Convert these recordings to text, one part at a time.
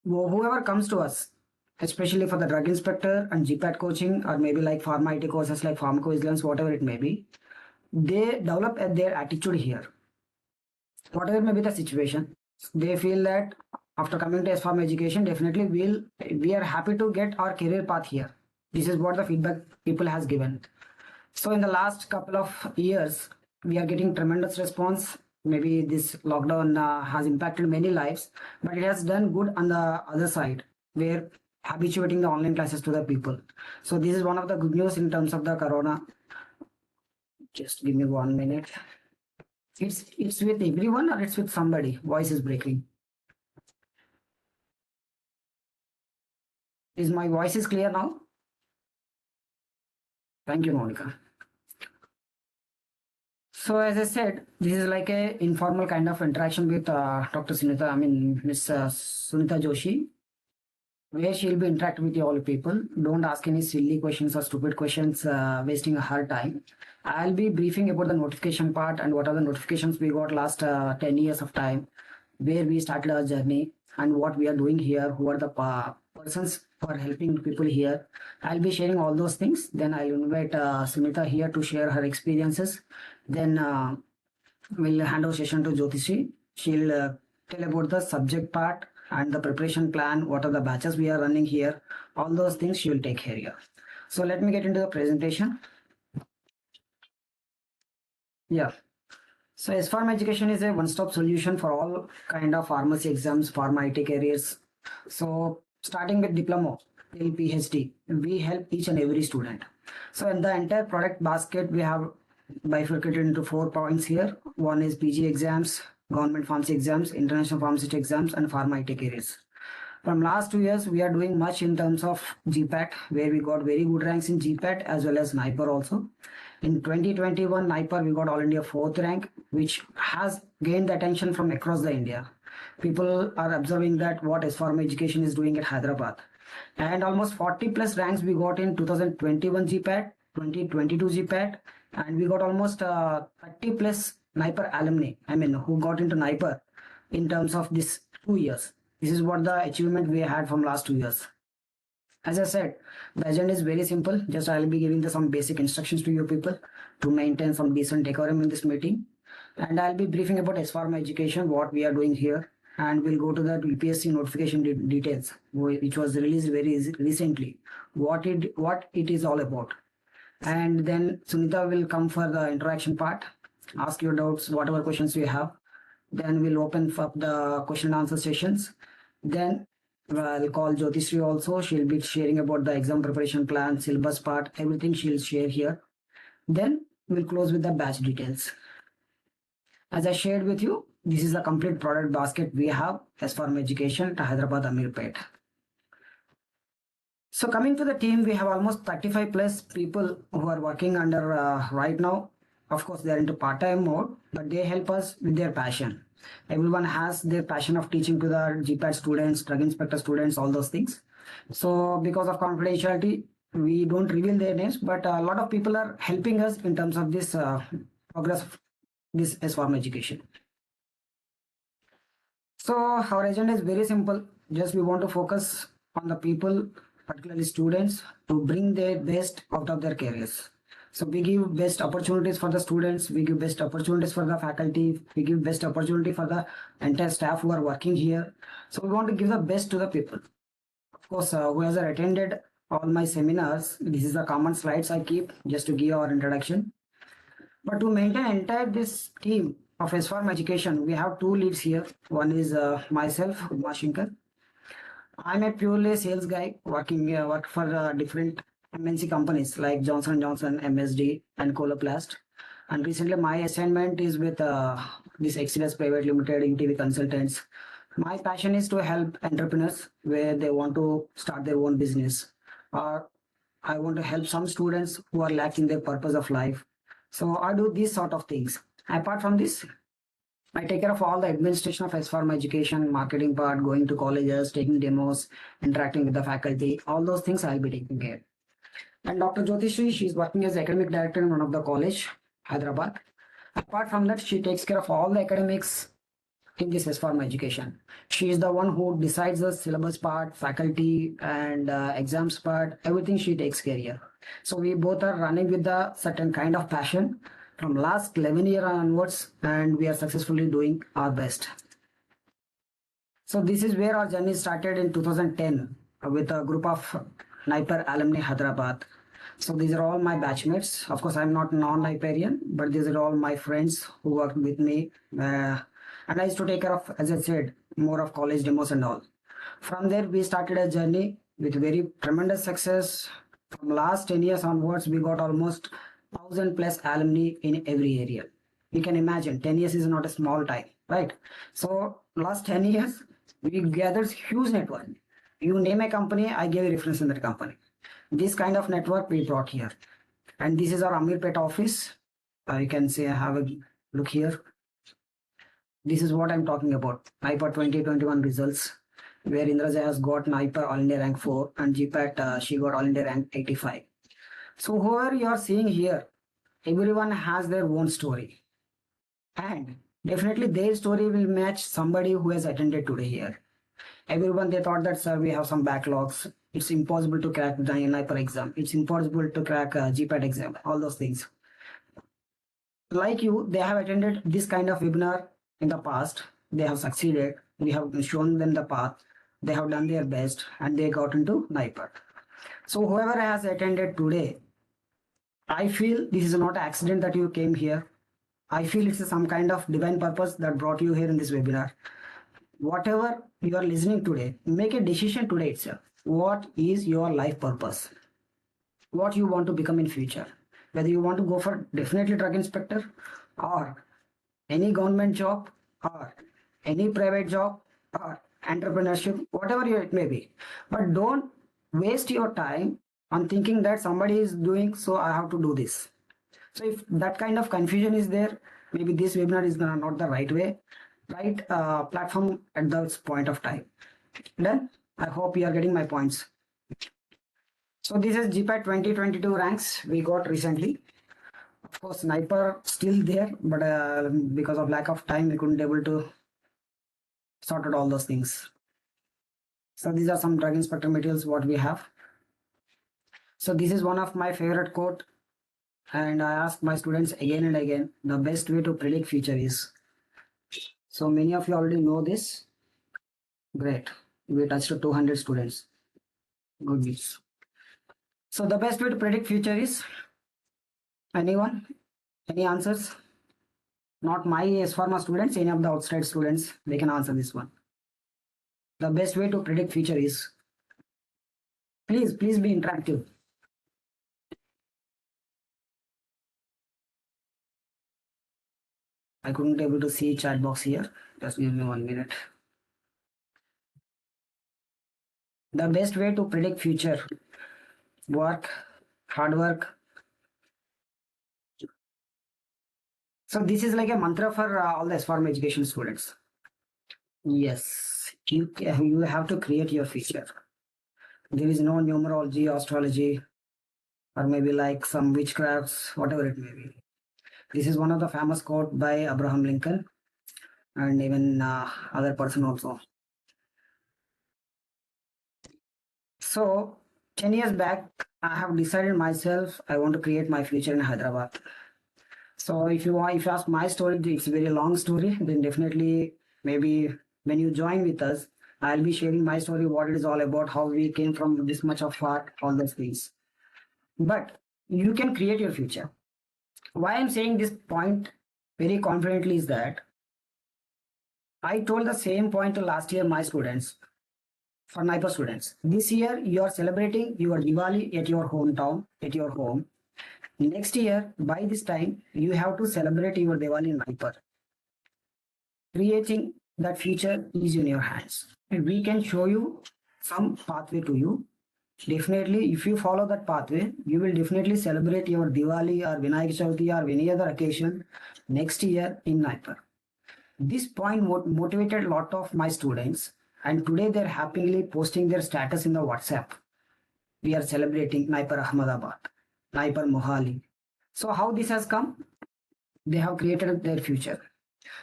whoever comes to us, especially for the drug inspector and GPAT coaching, or maybe like pharma IT courses like pharmacovigilance, whatever it may be, they develop their attitude here. Whatever may be the situation, they feel that after coming to S-Farm education, definitely we are happy to get our career path here. This is what the feedback people has given. So in the last couple of years, we are getting tremendous response. Maybe this lockdown has impacted many lives, but it has done good on the other side, where habituating the online classes to the people. So this is one of the good news in terms of the corona. Just give me 1 minute. It's with everyone or it's with somebody? Voice is breaking. Is my voice is clear now? Thank you, Monica. So as I said, this is like a informal kind of interaction with Dr. Sunita, Miss Sunita Joshi, where she'll be interacting with all people. Don't ask any silly questions or stupid questions, wasting her time. I'll be briefing about the notification part and what are the notifications we got last 10 years of time, where we started our journey and what we are doing here, who are the persons who are helping people here. I'll be sharing all those things. Then I'll invite Sunita here to share her experiences. Then we'll hand over session to Jyotishi. She'll tell about the subject part and the preparation plan, what are the batches we are running here, all those things she will take care here. So let me get into the presentation. Yeah. So S-Farm education is a one-stop solution for all kind of pharmacy exams, pharma IT careers. So starting with diploma till PhD, we help each and every student. So in the entire product basket, we have bifurcated into 4 points here. One is PG exams, government pharmacy exams, international pharmacy exams, and pharma IT careers. From last 2 years, we are doing much in terms of GPAT, where we got very good ranks in GPAT as well as NIPER also. In 2021, NIPER, we got All India 4th rank, which has gained the attention from across the India. People are observing that what S-Farm education is doing at Hyderabad. And almost 40 plus ranks we got in 2021 GPAT, 2022 GPAT, and we got almost 30 plus NIPER alumni, who got into NIPER in terms of this 2 years. This is what the achievement we had from last 2 years. As I said, the agenda is very simple. Just I'll be giving some basic instructions to you people to maintain some decent decorum in this meeting. And I'll be briefing about S-Farm education, what we are doing here. And we'll go to the UPSC notification details, which was released very recently, what it is all about. And then Sunita will come for the interaction part, ask your doubts, whatever questions you have. Then we'll open up the question and answer sessions. Then I'll call Jyotishi also. She'll be sharing about the exam preparation plan, syllabus part, everything she'll share here. Then we'll close with the batch details. As I shared with you, this is the complete product basket we have as Farm Education to Hyderabad Amirpet. So coming to the team, we have almost 35 plus people who are working under right now. Of course, they are into part-time mode, but they help us with their passion. Everyone has their passion of teaching to the GPAT students, drug inspector students, all those things. So because of confidentiality, we don't reveal their names, but a lot of people are helping us in terms of this progress of this S-Farm education. So our agenda is very simple. Just we want to focus on the people, particularly students, to bring their best out of their careers. So we give best opportunities for the students, we give best opportunities for the faculty, we give best opportunity for the entire staff who are working here. So we want to give the best to the people. Of course, who has attended all my seminars, this is the common slides I keep just to give our introduction. But to maintain entire this team of S-Farm education, we have 2 leads here. One is myself, Shankar. I'm a purely sales guy work for different MNC companies like Johnson & Johnson, MSD, and Coloplast. And recently my assignment is with this Exodus Private Limited InTV Consultants. My passion is to help entrepreneurs where they want to start their own business, or I want to help some students who are lacking their purpose of life. So I do these sort of things. Apart from this, I take care of all the administration of S-Farm education, marketing part, going to colleges, taking demos, interacting with the faculty, all those things I'll be taking care. And Dr. Jyotishi, she's working as academic director in one of the college, Hyderabad. Apart from that, she takes care of all the academics, in this S Form education. She is the one who decides the syllabus part, faculty, and exams part. Everything she takes care here. So we both are running with the certain kind of passion from last 11 year onwards, and we are successfully doing our best. So this is where our journey started in 2010 with a group of Niper alumni Hyderabad. So these are all my batchmates. Of course, I'm not non-Niperian, but these are all my friends who worked with me. And I used to take care of, as I said, more of college demos and all. From there, we started a journey with very tremendous success. From last 10 years onwards, we got almost 1,000 plus alumni in every area. You can imagine 10 years is not a small time, right? So last 10 years, we gathered huge network. You name a company, I gave a reference in that company. This kind of network we brought here. And this is our Amirpet office. You can say I have a look here. This is what I'm talking about. NIPER 2021 results, where Indraja has got NIPER All India rank 4 and GPAT she got All India rank 85. So whoever you are seeing here, everyone has their own story. And definitely their story will match somebody who has attended today here. Everyone, they thought that, sir, we have some backlogs. It's impossible to crack the NIPER exam. It's impossible to crack GPAT exam, all those things. Like you, they have attended this kind of webinar in the past. They have succeeded. We have shown them the path. They have done their best and they got into NIPER. So whoever has attended today, I feel this is not an accident that you came here. I feel it's some kind of divine purpose that brought you here in this webinar. Whatever you are listening today, make a decision today itself. What is your life purpose? What you want to become in future? Whether you want to go for definitely drug inspector or any government job or any private job or entrepreneurship, whatever it may be. But don't waste your time on thinking that somebody is doing, so I have to do this. So if that kind of confusion is there, maybe this webinar is not the right way, right platform at this point of time. Done? I hope you are getting my points. So this is GPAT 2022 ranks we got recently. Of course, NIPER still there, but because of lack of time, we couldn't able to sort out all those things. So these are some drug inspector materials what we have. So this is one of my favorite quote, and I ask my students again and again, the best way to predict future is. So many of you already know this. Great. We touched 200 students. Good news. So the best way to predict future is, anyone? Any answers? Not my S Pharma students, any of the outside students, they can answer this one. The best way to predict future is, please be interactive. I couldn't able to see chat box here. Just give me 1 minute. The best way to predict future, work, hard work. So this is like a mantra for all the S Pharma education students. Yes, you have to create your future. There is no numerology, astrology, or maybe like some witchcrafts, whatever it may be. This is one of the famous quote by Abraham Lincoln and even other person also. So 10 years back, I have decided myself, I want to create my future in Hyderabad. So if you ask my story, it's a very long story, then definitely maybe when you join with us, I'll be sharing my story, what it is all about, how we came from this much of far, all those things. But you can create your future. Why I'm saying this point very confidently is that I told the same point to last year my students, for NIPER students. This year you are celebrating your Diwali at your hometown, at your home. Next year, by this time, you have to celebrate your Diwali in NIPER. Creating that future is in your hands. And we can show you some pathway to you. Definitely, if you follow that pathway, you will definitely celebrate your Diwali or Vinayak Chavithi or any other occasion next year in NIPER. This point motivated a lot of my students, and today they're happily posting their status in the WhatsApp. We are celebrating NIPER Ahmedabad, NIPER Mohali. So how this has come? They have created their future.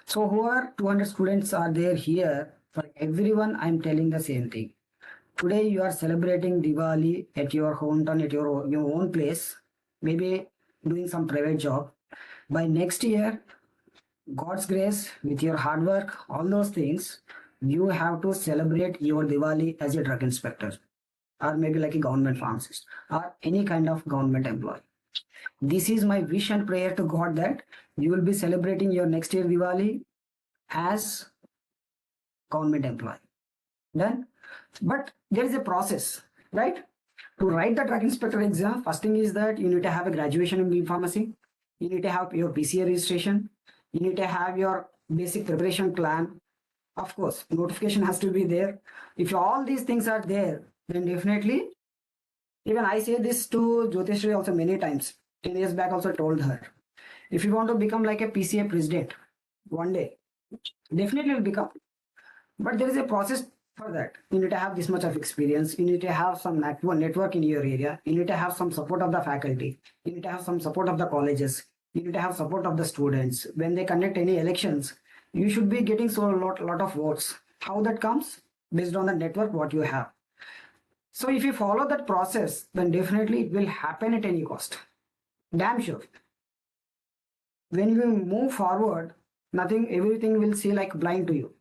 So whoever 200 students are there here, for everyone, I'm telling the same thing. Today you are celebrating Diwali at your hometown, at your own place, maybe doing some private job. By next year, God's grace, with your hard work, all those things, you have to celebrate your Diwali as a drug inspector, or maybe like a government pharmacist, or any kind of government employee. This is my wish and prayer to God that you will be celebrating your next year Diwali as government employee. Done? But there is a process, right? To write the drug inspector exam, first thing is that you need to have a graduation in B pharmacy. You need to have your PCA registration. You need to have your basic preparation plan. Of course, notification has to be there. If all these things are there, then definitely, even I say this to Jyotishri also many times. 10 years back also told her. If you want to become like a PCA president one day, definitely will become. But there is a process for that. You need to have this much of experience. You need to have some network in your area. You need to have some support of the faculty. You need to have some support of the colleges. You need to have support of the students. When they conduct any elections, you should be getting so lot of votes. How that comes? Based on the network what you have. So if you follow that process, then definitely it will happen at any cost. Damn sure. When you move forward, everything will see like blind to you.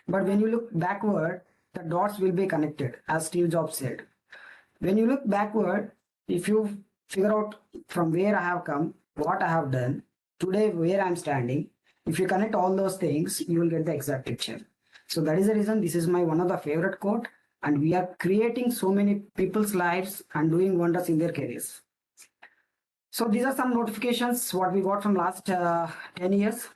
But when you look backward, the dots will be connected, as Steve Jobs said. When you look backward, if you figure out from where I have come, what I have done, today where I'm standing, if you connect all those things, you will get the exact picture. So that is the reason this is my one of the favorite quote, and we are creating so many people's lives and doing wonders in their careers. So these are some notifications what we got from last 10 years.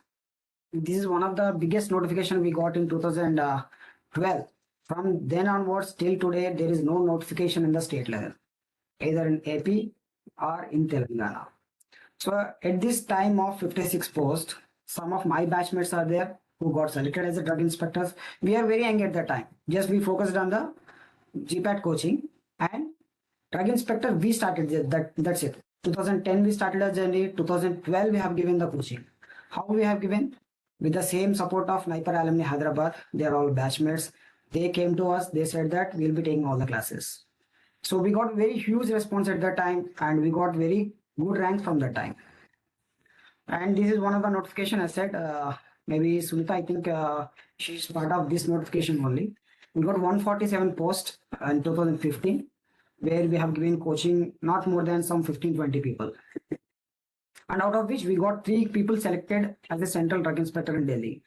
This is one of the biggest notification we got in 2012. From then onwards till today, there is no notification in the state level, either in AP or in Telangana. So at this time of 56 posts, some of my batchmates are there who got selected as a drug inspectors. We are very young at that time. Just we focused on the GPAT coaching and drug inspector. We started that's it. 2010 we started a journey. 2012 we have given the coaching. How we have given? With the same support of Naipar Alumni Hyderabad. They are all batchmates. They came to us. They said that we'll be taking all the classes. So we got very huge response at that time, and we got very good ranks from that time. And this is one of the notification I said. Maybe Sunita, I think she's part of this notification only. We got 147 posts in 2015, where we have given coaching not more than some 15-20 people. And out of which we got 3 people selected as a central drug inspector in Delhi.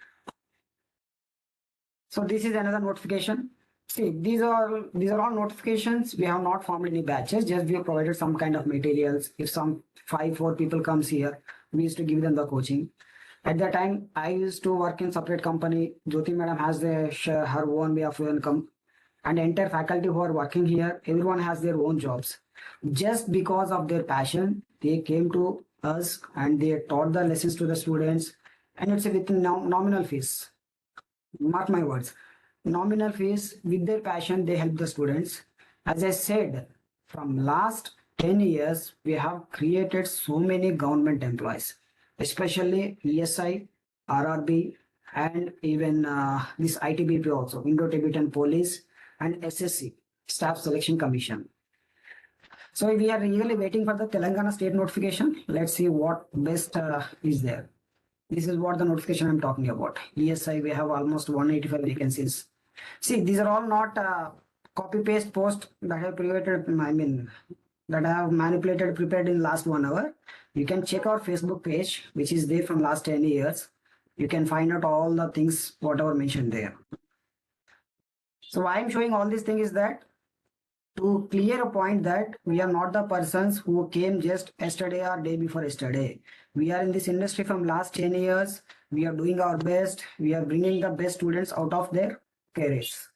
So this is another notification. See, these are all notifications. We have not formed any batches. Just we have provided some kind of materials. If some 4 people comes here, we used to give them the coaching. At that time, I used to work in separate company. Jyoti madam has her own way of income, and the entire faculty who are working here, everyone has their own jobs. Just because of their passion, they came to us and they taught the lessons to the students, and it's with nominal fees. Mark my words, nominal fees. With their passion, they help the students. As I said, from last 10 years, we have created so many government employees, especially ESI, RRB, and even this ITBP also, Indo-Tibetan Police, and SSC, Staff Selection Commission. So we are really waiting for the Telangana state notification. Let's see what best is there. This is what the notification I'm talking about. ESI, we have almost 185 vacancies. See, these are all not copy paste post that I have created. That I have manipulated, prepared in last 1 hour. You can check our Facebook page, which is there from last 10 years. You can find out all the things, whatever mentioned there. So why I'm showing all these things is that to clear a point that we are not the persons who came just yesterday or day before yesterday. We are in this industry from last 10 years. We are doing our best. We are bringing the best students out of their careers.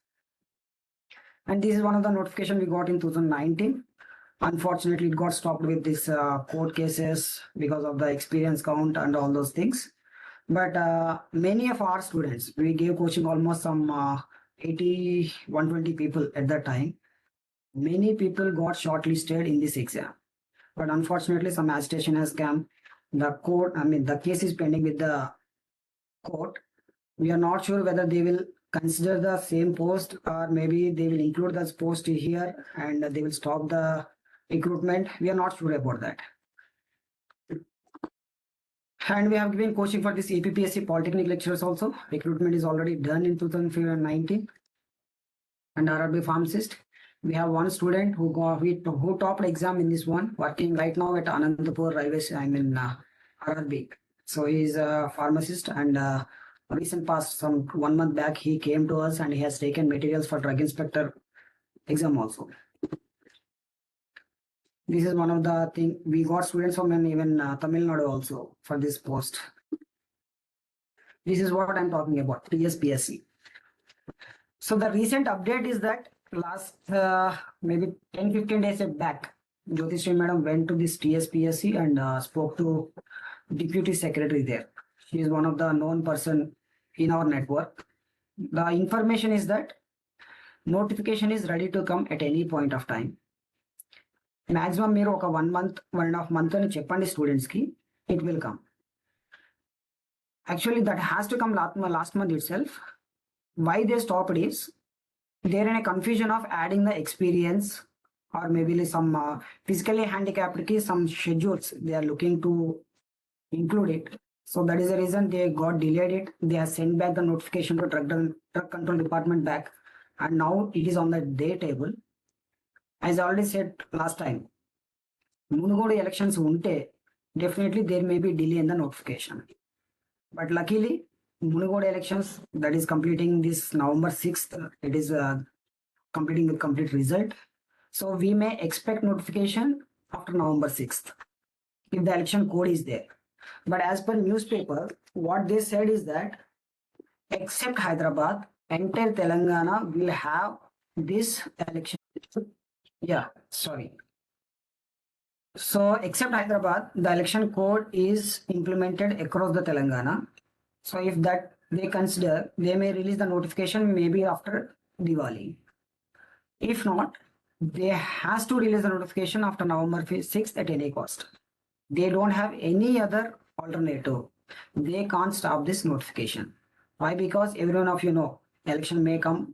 And this is one of the notification we got in 2019. Unfortunately, it got stopped with this court cases because of the experience count and all those things. But many of our students, we gave coaching almost some 80, 120 people at that time. Many people got shortlisted in this exam. But unfortunately, some agitation has come. The case is pending with the quote, we are not sure whether they will consider the same post or maybe they will include this post here and they will stop the recruitment. We are not sure about that. And we have given coaching for this UPSC Polytechnic lecturers also. Recruitment is already done in 2019. And RRB pharmacist. We have one student who topped exam in this one, working right now at Anandapur Railways, RRB. So he's a pharmacist and recent past, some 1 month back, he came to us and he has taken materials for drug inspector exam also. This is one of the thing we got students from even Tamil Nadu also for this post. This is what I'm talking about, TSPSC. So the recent update is that last maybe 10-15 days back, Jyotishri madam went to this TSPSC and spoke to deputy secretary there. She is one of the known person in our network. The information is that notification is ready to come at any point of time. Maximum మీరు ఒక 1 month, 1.5 month అని చెప్పండి students కి, it will come. Actually, that has to come last month itself. Why they stopped is they're in a confusion of adding the experience or maybe some physically handicapped case, some schedules they are looking to include it. So that is the reason they got delayed it. They have sent back the notification to drug control department back, and now it is on the day table. As I already said last time, Munugodu elections unte definitely there may be delay in the notification. But luckily, Munugodu elections that is completing this November 6th, it is completing with complete result. So we may expect notification after November 6th if the election code is there. But as per newspaper, what they said is that except Hyderabad, entire Telangana will have this election. Yeah, sorry. So except Hyderabad, the election code is implemented across the Telangana. So if that they consider, they may release the notification maybe after Diwali. If not, they has to release the notification after November 6th at any cost. They don't have any other alternative. They can't stop this notification. Why? Because everyone of you know, election may come,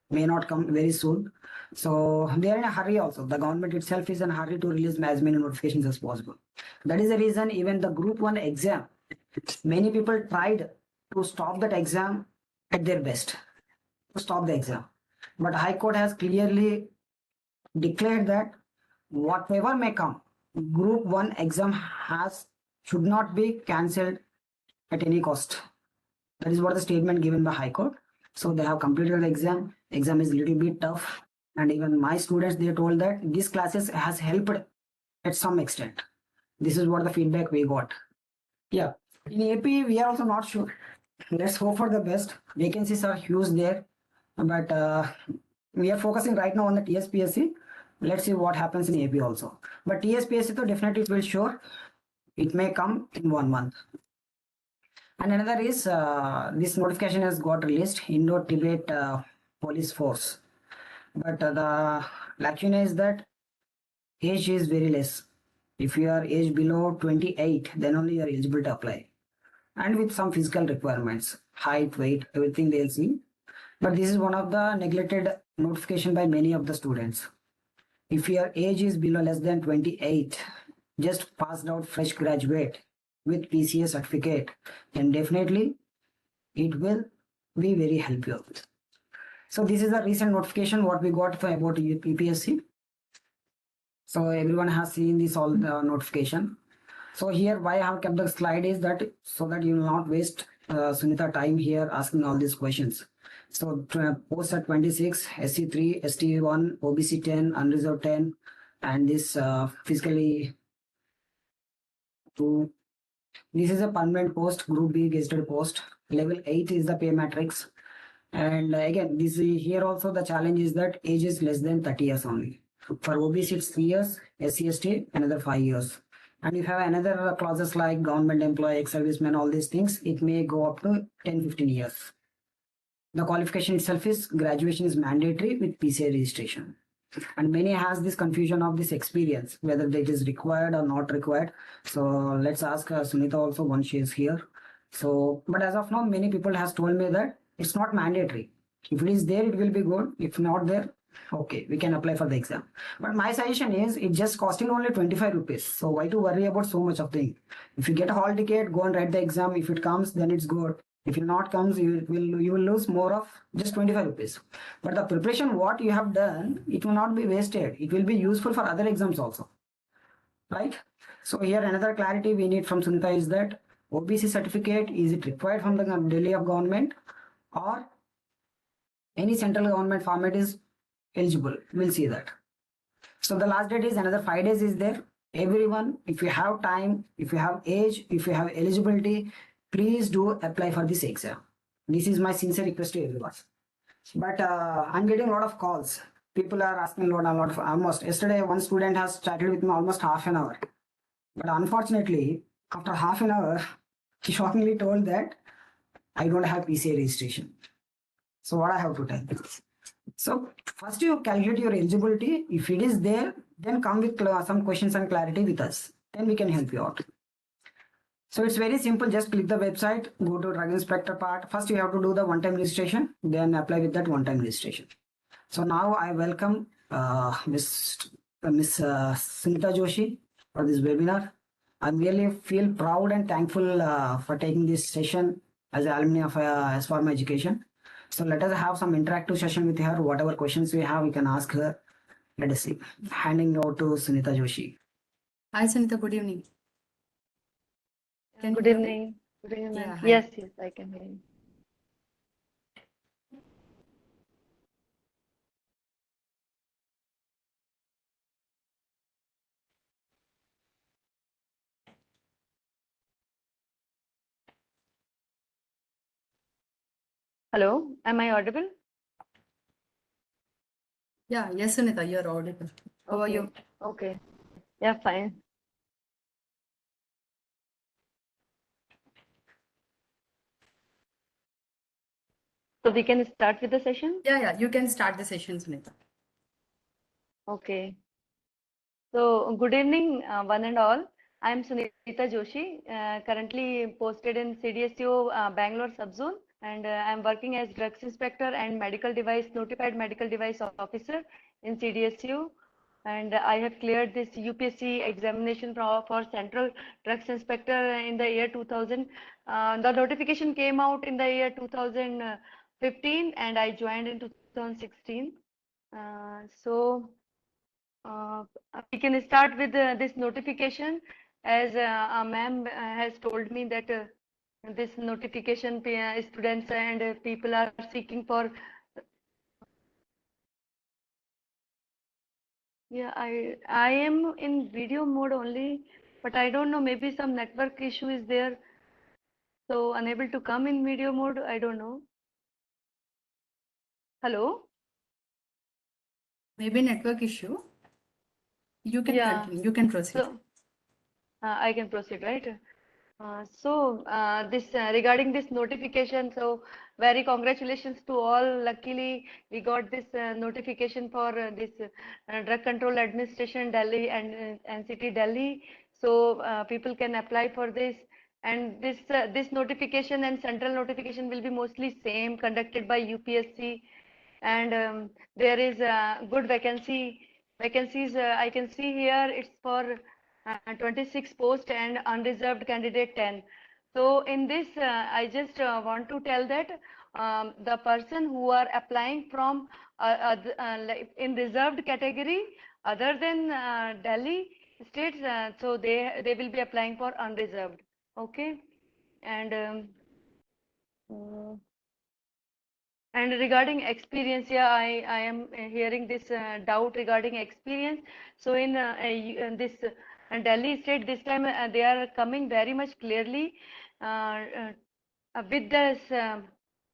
may not come very soon. So they are in a hurry also. The government itself is in a hurry to release as many notifications as possible. That is the reason even the Group 1 exam, many people tried to stop that exam at their best, to stop the exam. But High Court has clearly declared that whatever may come, Group 1 exam should not be cancelled at any cost. That is what the statement given by High Court. So they have completed the exam. Exam is a little bit tough. And even my students, they told that these classes has helped at some extent. This is what the feedback we got. Yeah. In AP, we are also not sure. Let's hope for the best. Vacancies are huge there. But we are focusing right now on the TSPSC. Let's see what happens in AP also. But TSPSC, though, definitely it will sure. It may come in 1 month. And another is this notification has got released, Indo-Tibet police force. But the lacuna is that age is very less. If you are age below 28, then only you are eligible to apply. And with some physical requirements, height, weight, everything they'll see. But this is one of the neglected notification by many of the students. If your age is below less than 28, just passed out fresh graduate with PCA certificate, then definitely it will be very helpful. So this is a recent notification what we got for about UPSC. So everyone has seen this all the notification. So here why I have kept the slide is that so that you will not waste Sunita time here asking all these questions. So post at 26, SC3, ST1, OBC 10, unreserved 10, and this physically 2. This is a permanent post, Group B gazetted post. Level 8 is the pay matrix. And again, this here also the challenge is that age is less than 30 years only. For OBC it's 3 years, SC/ST another 5 years. And if you have another clauses like government employee, ex-serviceman, all these things, it may go up to 10-15 years. The qualification itself is graduation is mandatory with PCI registration. And many has this confusion of this experience, whether it is required or not required. So let's ask Sunita also once she is here. So, but as of now, many people has told me that it's not mandatory. If it is there, it will be good. If not there, okay, we can apply for the exam. But my suggestion is it's just costing only 25 rupees. So why to worry about so much of thing? If you get a hall ticket, go and write the exam. If it comes, then it's good. If it not comes, you will lose more of just 25 rupees. But the preparation what you have done, it will not be wasted. It will be useful for other exams also, right? So here another clarity we need from Sunita is that OBC certificate, is it required from the Delhi of government or any central government format is eligible? We'll see that. So the last date is another 5 days is there. Everyone, if you have time, if you have age, if you have eligibility, please do apply for this exam. This is my sincere request to everyone. But I'm getting a lot of calls. People are asking a lot of almost. Yesterday, one student has chatted with me almost half an hour. But unfortunately, after half an hour, he shockingly told that I don't have PCA registration. So what I have to tell? So first you calculate your eligibility. If it is there, then come with some questions and clarity with us. Then we can help you out. So it's very simple. Just click the website, go to drug inspector part. First you have to do the one-time registration, then apply with that one-time registration. So now I welcome Miss Sunita Joshi for this webinar. I really feel proud and thankful for taking this session as an alumni of as for my education. So let us have some interactive session with her. Whatever questions we have, we can ask her. Let us see. Handing over to Sunita Joshi. Hi, Sunita. Good evening. Can Good you hear me? evening. Good evening, Yeah, ma'am. hi. Yes, yes, I can hear you. Hello, am I audible? Yeah, yes, Sunita, you're audible. How are you? Okay. Yeah, fine. So we can start with the session? Yeah, you can start the session, Sunita. Okay. So good evening, one and all. I'm Sunita Joshi, currently posted in CDSU Bangalore subzone, and I'm working as drugs inspector and medical device notified medical device officer in CDSU. And I have cleared this UPSC examination for Central Drugs Inspector in the year 2000. The notification came out in the year 2015, and I joined in 2016. So we can start with this notification, as ma'am has told me that this notification students and people are seeking for. Yeah, I am in video mode only, but I don't know, maybe some network issue is there, so unable to come in video mode. I don't know. Hello? Maybe network issue. You can Yeah. continue. You can proceed. So I can proceed, right? This regarding this notification, so very congratulations to all. Luckily, we got this notification for this Drug Control Administration Delhi and NCT Delhi. So people can apply for this, and this notification and central notification will be mostly same, conducted by UPSC, and there is a good vacancies. I can see here it's for 26 post and unreserved candidate 10. So in this, I just want to tell that the person who are applying from like in reserved category other than Delhi states, so they will be applying for unreserved. Okay, and mm, and regarding experience, yeah, I am hearing this doubt regarding experience. So in this Delhi state, this time they are coming very much clearly with this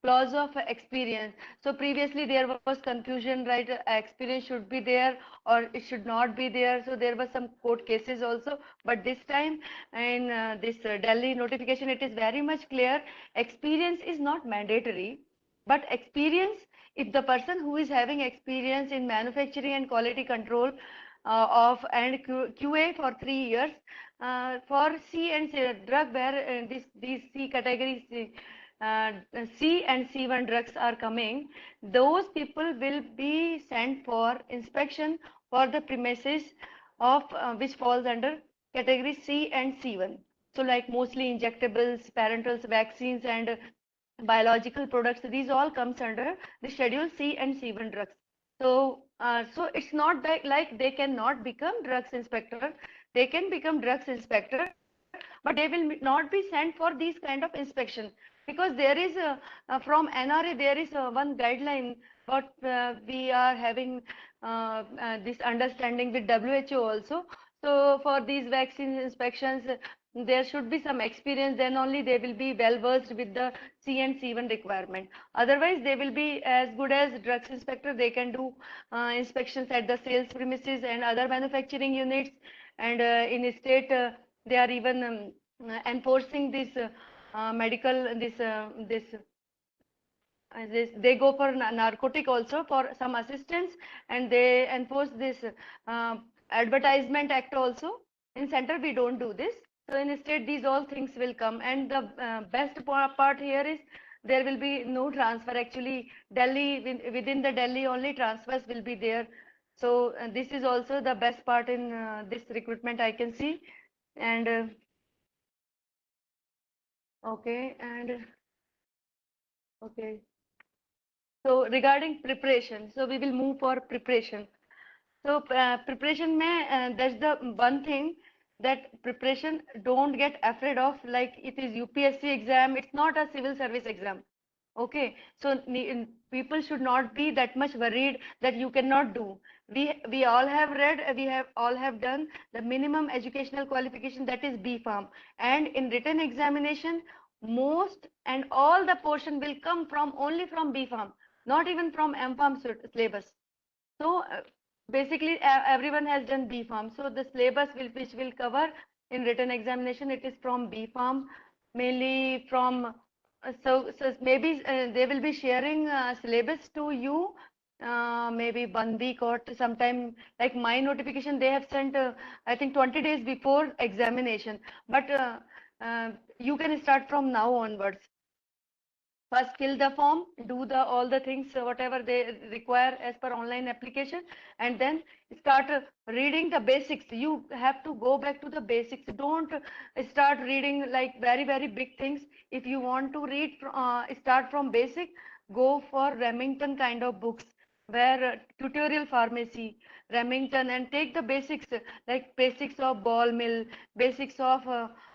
clause of experience. So previously there was confusion, right? Experience should be there or it should not be there. So there were some court cases also. But this time in this Delhi notification, it is very much clear. Experience is not mandatory, but experience, if the person who is having experience in manufacturing and quality control, of and QA for 3 years. For C and C drug where these C categories uh, C and C1 drugs are coming, those people will be sent for inspection for the premises of which falls under category C and C1. So like mostly injectables, parentals, vaccines and biological products, these all comes under the schedule C and C1 drugs. So, so it's not that like they cannot become drugs inspector. They can become drugs inspector, but they will not be sent for these kind of inspection because there is from NRA there is one guideline, but we are having this understanding with WHO also. So for these vaccine inspections, there should be some experience. Then only they will be well versed with the C and C1 requirement. Otherwise, they will be as good as drugs inspector. They can do inspections at the sales premises and other manufacturing units. And in state, they are even enforcing this medical they go for narcotic also for some assistance, and they enforce this uh, advertisement act also. In center we don't do this, so in state these all things will come. And the best part here is there will be no transfer. Actually Delhi, within the Delhi only transfers will be there. So this is also the best part in this recruitment I can see. And okay, and okay, so regarding preparation, so we will move for preparation. So preparation mein that's the one thing, that preparation don't get afraid of. Like it is UPSC exam, it's not a civil service exam. Okay, so people should not be that much worried that you cannot do. We all have read, we have all have done the minimum educational qualification, that is B Farm, and in written examination most and all the portion will come from only from B Farm, not even from M Farm syllabus. So basically everyone has done B Farm. So the syllabus which will cover in written examination, it is from B Farm, mainly from so maybe they will be sharing syllabus to you maybe 1 week or sometime. Like my notification they have sent I think 20 days before examination, but you can start from now onwards. First fill the form, do the all the things whatever they require as per online application, and then start reading the basics. You have to go back to the basics. Don't start reading like very big things. If you want to read start from basic, go for Remington kind of books, where tutorial pharmacy, Remington, and take the basics like basics of ball mill, basics of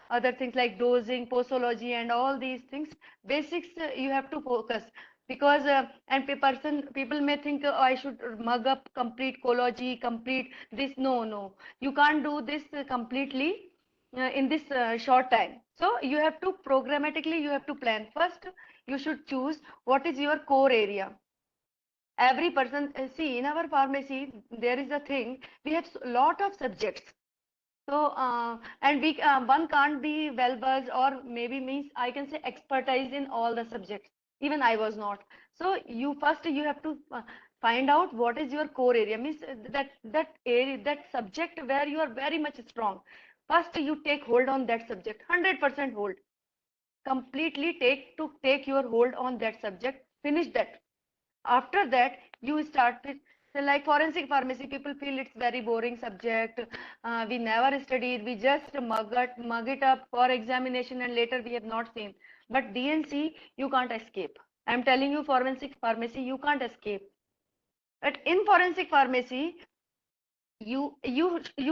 other things like dosing, posology, and all these things. Basics you have to focus, because and people may think oh, I should mug up complete ecology, complete this. No, you can't do this completely in this short time. So you have to programmatically, you have to plan. First you should choose what is your core area. Every person see in our pharmacy there is a thing, we have a lot of subjects. So and we one can't be well versed, or maybe means I can say expertise in all the subjects. Even I was not. So you have to find out what is your core area, means that area, that subject where you are very much strong. First you take hold on that subject, 100% hold. Completely take your hold on that subject. Finish that. After that you start with, so like forensic pharmacy, people feel it's very boring subject, we never studied, we just mug it up for examination and later we have not seen. But DNC you can't escape. I'm telling you, forensic pharmacy you can't escape. But in forensic pharmacy you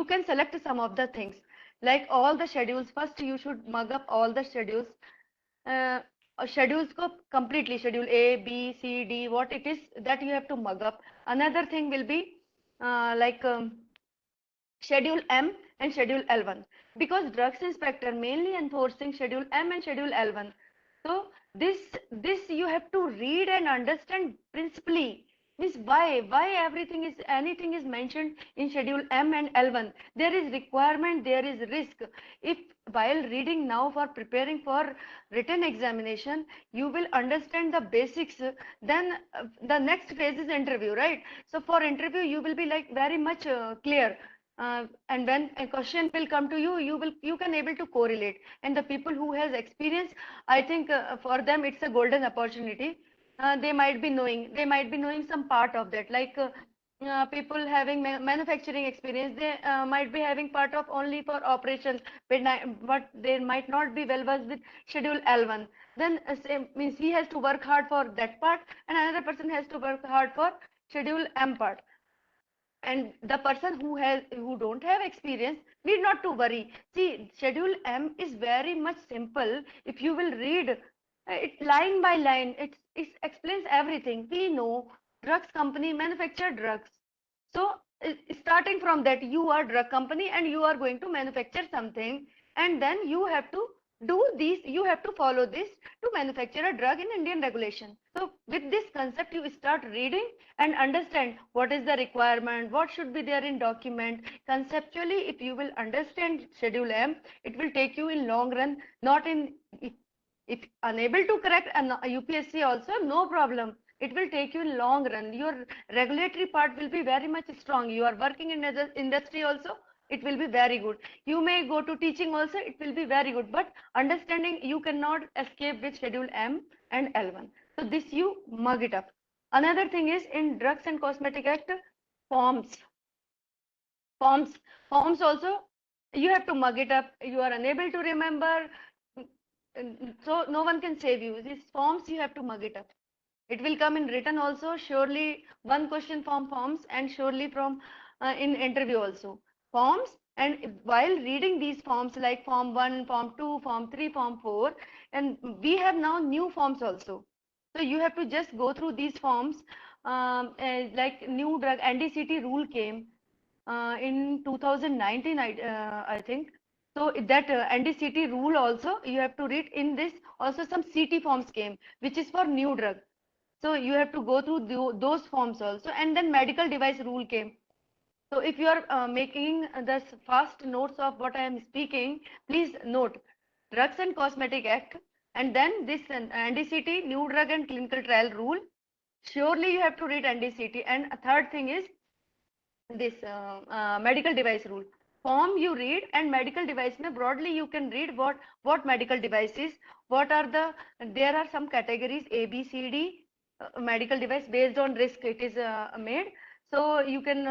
can select some of the things, like all the schedules. First you should mug up all the schedules, uh, schedules को completely, schedule A, B, C, D, what it is that you have to mug up. Another thing will be like schedule M and schedule L1, because drugs inspector mainly enforcing schedule M and schedule L1. So this you have to read and understand principally. Means why anything is mentioned in schedule M and L1? There is requirement, there is risk. If while reading now for preparing for written examination, you will understand the basics, then the next phase is interview, right? So for interview, you will be like very much clear. And when a question will come to you, you can able to correlate. And the people who has experience, I think for them it's a golden opportunity. They might be knowing some part of that, like people having manufacturing experience, they might be having part of only for operations, but they might not be well versed with schedule L1. Then same means he has to work hard for that part, and another person has to work hard for schedule M part. And the person who don't have experience need not to worry. See, schedule M is very much simple. If you will read it line by line, it explains everything. We know drugs company manufacture drugs. So starting from that, you are drug company and you are going to manufacture something, and then you have to do this, you have to follow this to manufacture a drug in Indian regulation. So with this concept, you start reading and understand what is the requirement, what should be there in document. Conceptually, if you will understand schedule M, it will take you in long run, not in, if unable to correct a UPSC also, no problem. It will take you in long run. Your regulatory part will be very much strong. You are working in the industry also, it will be very good. You may go to teaching also, it will be very good. But understanding, you cannot escape with schedule M and L1. So this you mug it up. Another thing is in Drugs and Cosmetic Act, forms. Forms also, you have to mug it up. You are unable to remember, so no one can save you. These forms you have to mug it up. It will come in written also, surely one question forms, and surely from in interview also. Forms, and while reading these forms like form 1, form 2, form 3, form 4, and we have now new forms also. So you have to just go through these forms, like new drug NDCT rule came in 2019, I think. So that NDCT rule also you have to read. In this also some CT forms came, which is for new drug. So you have to go through those forms also. And then medical device rule came. So if you are making the fast notes of what I am speaking, please note Drugs and Cosmetic Act, and then this NDCT, New Drug and Clinical Trial Rule. Surely you have to read NDCT. And a third thing is this medical device rule. Form you read, and medical device mein broadly you can read what medical device is, what are the, there are some categories A, B, C, D, medical device based on risk it is made. So you can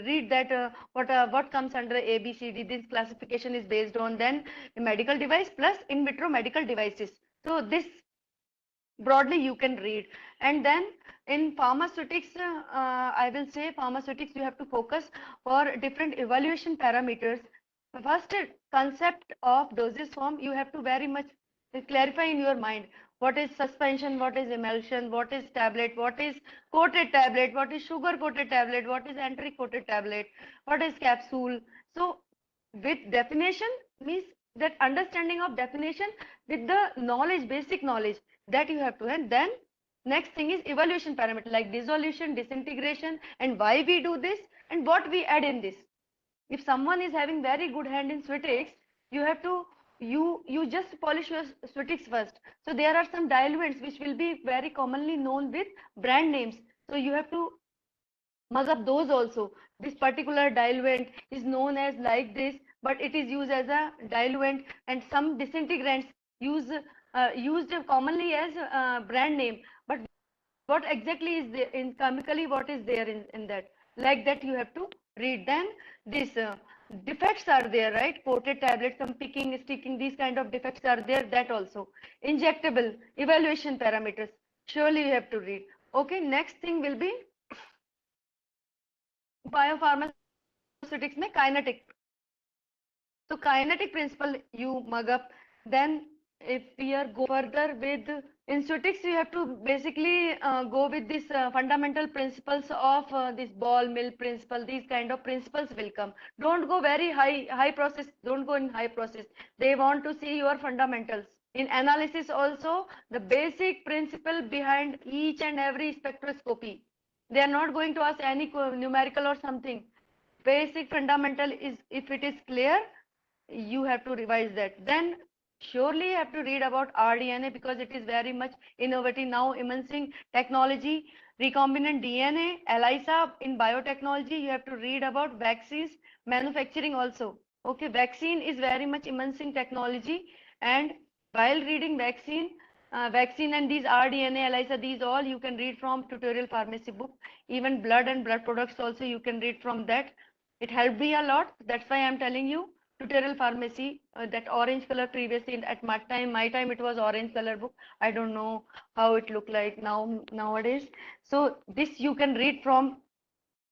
read that what comes under A, B, C, D. This classification is based on then medical device plus in vitro medical devices. So this broadly you can read. And then in pharmaceutics, I will say pharmaceutics you have to focus for different evaluation parameters. First concept of dosage form you have to very much clarify in your mind. What is suspension, what is emulsion, what is tablet, what is coated tablet, what is sugar coated tablet, what is entry coated tablet, what is capsule. So with definition means that understanding of definition with the knowledge, basic knowledge that you have to. And then next thing is evaluation parameter like dissolution, disintegration, and why we do this and what we add in this. If someone is having very good hand in Sweetix, you have to, you just polish your Sweetix first. So there are some diluents which will be very commonly known with brand names. So you have to mug up those also. This particular diluent is known as like this, but it is used as a diluent, and some disintegrants used commonly as brand name. But what exactly is there in chemically, what is there in that? Like that you have to read. Then this defects are there, right? Coated tablets, some picking, sticking, these kind of defects are there. That also injectable evaluation parameters. Surely you have to read. Okay, next thing will be biopharmaceutics में kinetic. So kinetic principle you mug up. Then if we are go further with institutics, you have to basically go with this fundamental principles of this ball mill principle. These kind of principles will come. Don't go very high process. Don't go in high process. They want to see your fundamentals. In analysis also, the basic principle behind each and every spectroscopy They are not going to ask any numerical or something. Basic fundamental is, if it is clear, you have to revise that. Then surely you have to read about rDNA, because it is very much innovative now, immersing technology, recombinant DNA, ELISA in biotechnology. You have to read about vaccines manufacturing also. Okay, vaccine is very much immersing technology, and while reading vaccine and these rDNA, ELISA, these all you can read from tutorial pharmacy book. Even blood and blood products also you can read from that. It helped me a lot. That's why I'm telling you tutorial pharmacy, that orange color previously at my time it was orange color book. I don't know how it look like nowadays. So this you can read from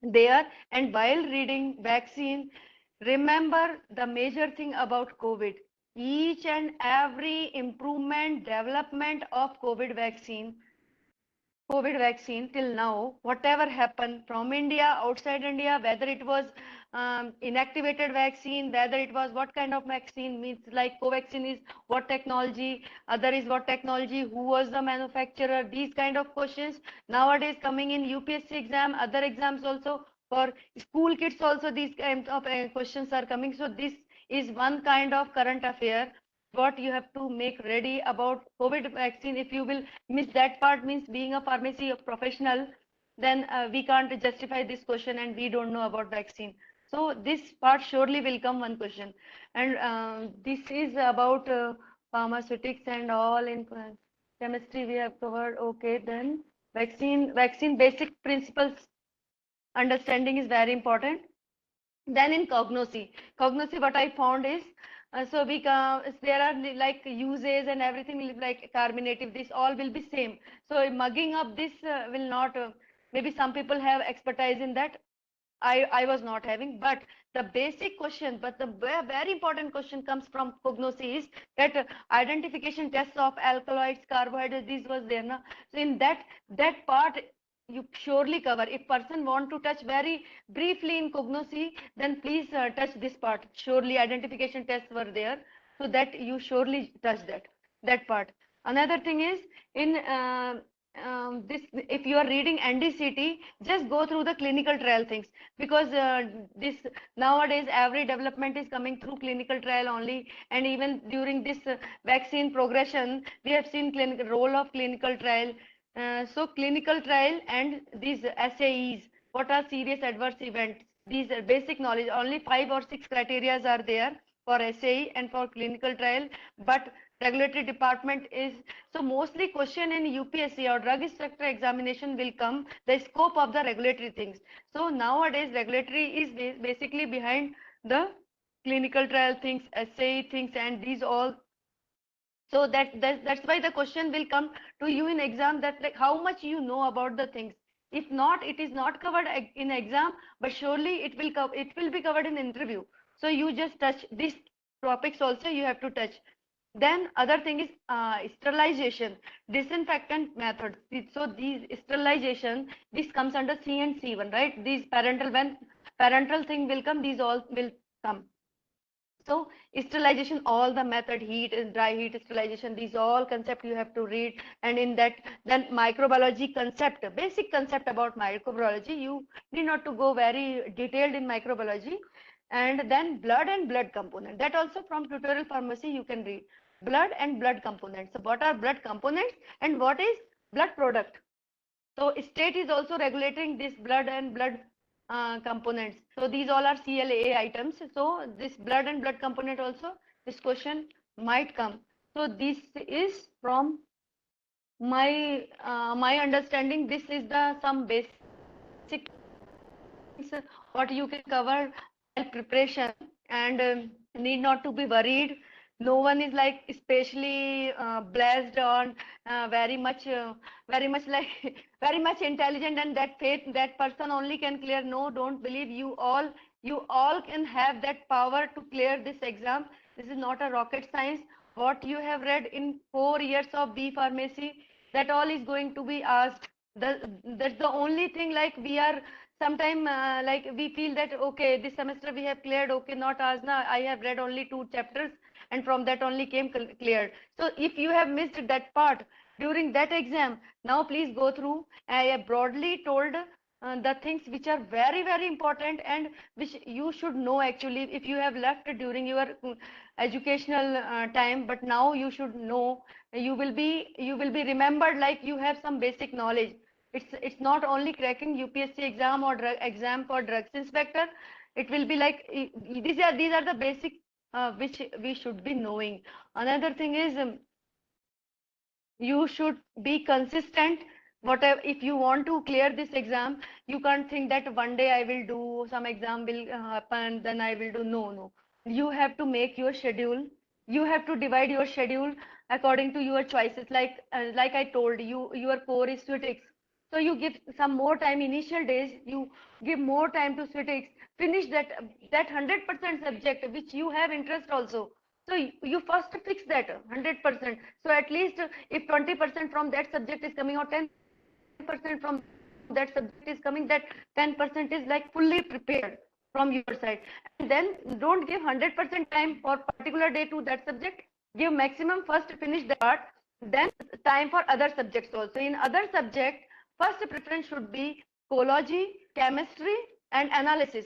there. And while reading vaccine, remember the major thing about COVID. Each and every improvement, development of COVID vaccine till now, whatever happened from India, outside India, whether it was inactivated vaccine, whether it was what kind of vaccine, means like Covaxin is what technology, other is what technology, who was the manufacturer, these kind of questions nowadays coming in UPSC exam, other exams also, for school kids also these kinds of questions are coming. So this is one kind of current affair what you have to make ready about COVID vaccine. If you will miss that part, means being a pharmacy professional, then we can't justify this question and we don't know about vaccine. So this part surely will come one question. And this is about pharmaceutics and all. In chemistry we have covered. Okay, then vaccine basic principles understanding is very important. Then in cognosy what I found is, there are like uses and everything like carminative, this all will be same. So mugging up this will not, maybe some people have expertise in that. I was not having, but the basic question, but the very important question comes from cognosy is that identification tests of alkaloids, carbohydrates, this was there. Na? So in that part, you surely cover. If person want to touch very briefly in cognosy, then please touch this part. Surely identification tests were there, so that you surely touch that part. Another thing is in this, if you are reading NDCT, just go through the clinical trial things, because this nowadays every development is coming through clinical trial only. And even during this vaccine progression, we have seen clinical role of clinical trial. So clinical trial and these SAEs, what are serious adverse events? These are basic knowledge. Only 5 or 6 criteria are there for SAE and for clinical trial, but regulatory department is, so mostly question in UPSC or drug inspector examination will come the scope of the regulatory things. So nowadays regulatory is basically behind the clinical trial things, SAE things, and these all. So that's why the question will come to you in exam, that like how much you know about the things. If not, it is not covered in exam, but surely it will be covered in interview. So you just touch these topics also, you have to touch. Then other thing is sterilization, disinfectant methods. So these sterilization, this comes under C and C1, right? These parental, when parental thing will come, these all will come. So sterilization, all the method, heat and dry heat sterilization, these all concept you have to read. And in that, then microbiology concept, basic concept about microbiology, you need not to go very detailed in microbiology. And then blood and blood component, that also from tutorial pharmacy you can read. Blood and blood components. So what are blood components and what is blood product? So state is also regulating this blood and blood components. So these all are CLA items. So this blood and blood component also, this question might come. So this is from my understanding. This is the some basic what you can cover while preparation, and need not to be worried. No one is like especially blessed on very much like very much intelligent, and that faith that person only can clear. No, don't believe. You all can have that power to clear this exam. This is not a rocket science. What you have read in 4 years of B pharmacy, that all is going to be asked. That's the only thing, like we are sometime like we feel that okay, this semester we have cleared, okay, not asna, I have read only 2 chapters and from that only came cleared. So if you have missed that part during that exam, now please go through. I have broadly told the things which are very, very important and which you should know actually if you have left during your educational time, but now you should know. You will be remembered like you have some basic knowledge. It's not only cracking UPSC exam or exam for drugs inspector. It will be like these are the basic which we should be knowing. Another thing is you should be consistent. Whatever, if you want to clear this exam, you can't think that one day I will do, some exam will happen, then I will do. No. You have to make your schedule. You have to divide your schedule according to your choices. Like I told you, your core is physics. So you give some more time initial days. You give more time to physics. Finish that 100% subject which you have interest also. So you first fix that 100%. So at least if 20% from that subject is coming or 10% from that subject is coming, that 10% is like fully prepared from your side. And then don't give 100% time for particular day to that subject. Give maximum, first finish that part, then time for other subjects also. In other subject, first preference should be ecology, chemistry and analysis.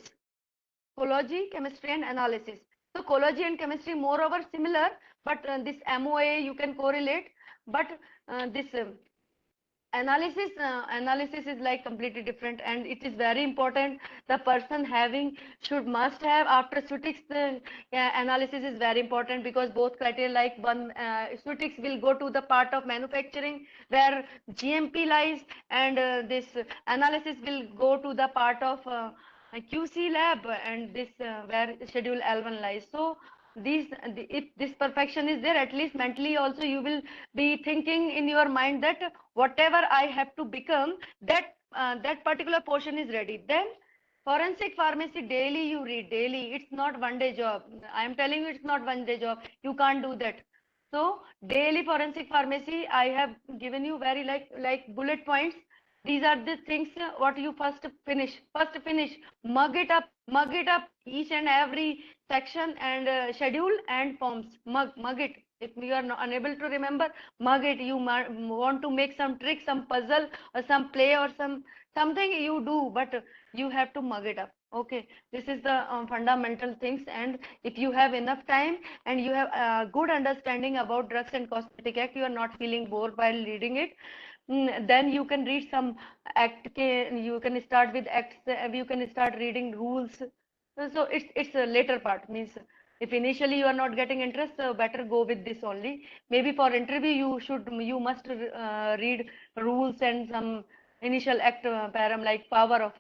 Ecology, chemistry and analysis. So ecology and chemistry moreover similar, but this MOA you can correlate, but this analysis is like completely different, and it is very important. The person having should must have after statistics, analysis is very important, because both criteria, like one statistics will go to the part of manufacturing where GMP lies, and this analysis will go to the part of QC lab, and this where schedule L1 lies. So if this perfection is there, at least mentally also you will be thinking in your mind that whatever I have to become, that particular portion is ready. Then forensic pharmacy, daily you read, daily. It's not one day job. I am telling you, it's not one day job. You can't do that. So daily forensic pharmacy, I have given you very like bullet points. These are the things what you first finish. Mug it up each and every section and schedule and forms. Mug it. If you are not unable to remember, mug it. You want to make some trick, some puzzle or some play or something you do, but you have to mug it up. Okay, this is the fundamental things. And if you have enough time and you have a good understanding about drugs and cosmetic act, you are not feeling bored while reading it, then you can read some act. You can start with acts. You can start reading rules. So it's a later part. Means if initially you are not getting interest, better go with this only. Maybe for interview you must read rules and some initial act param, like power of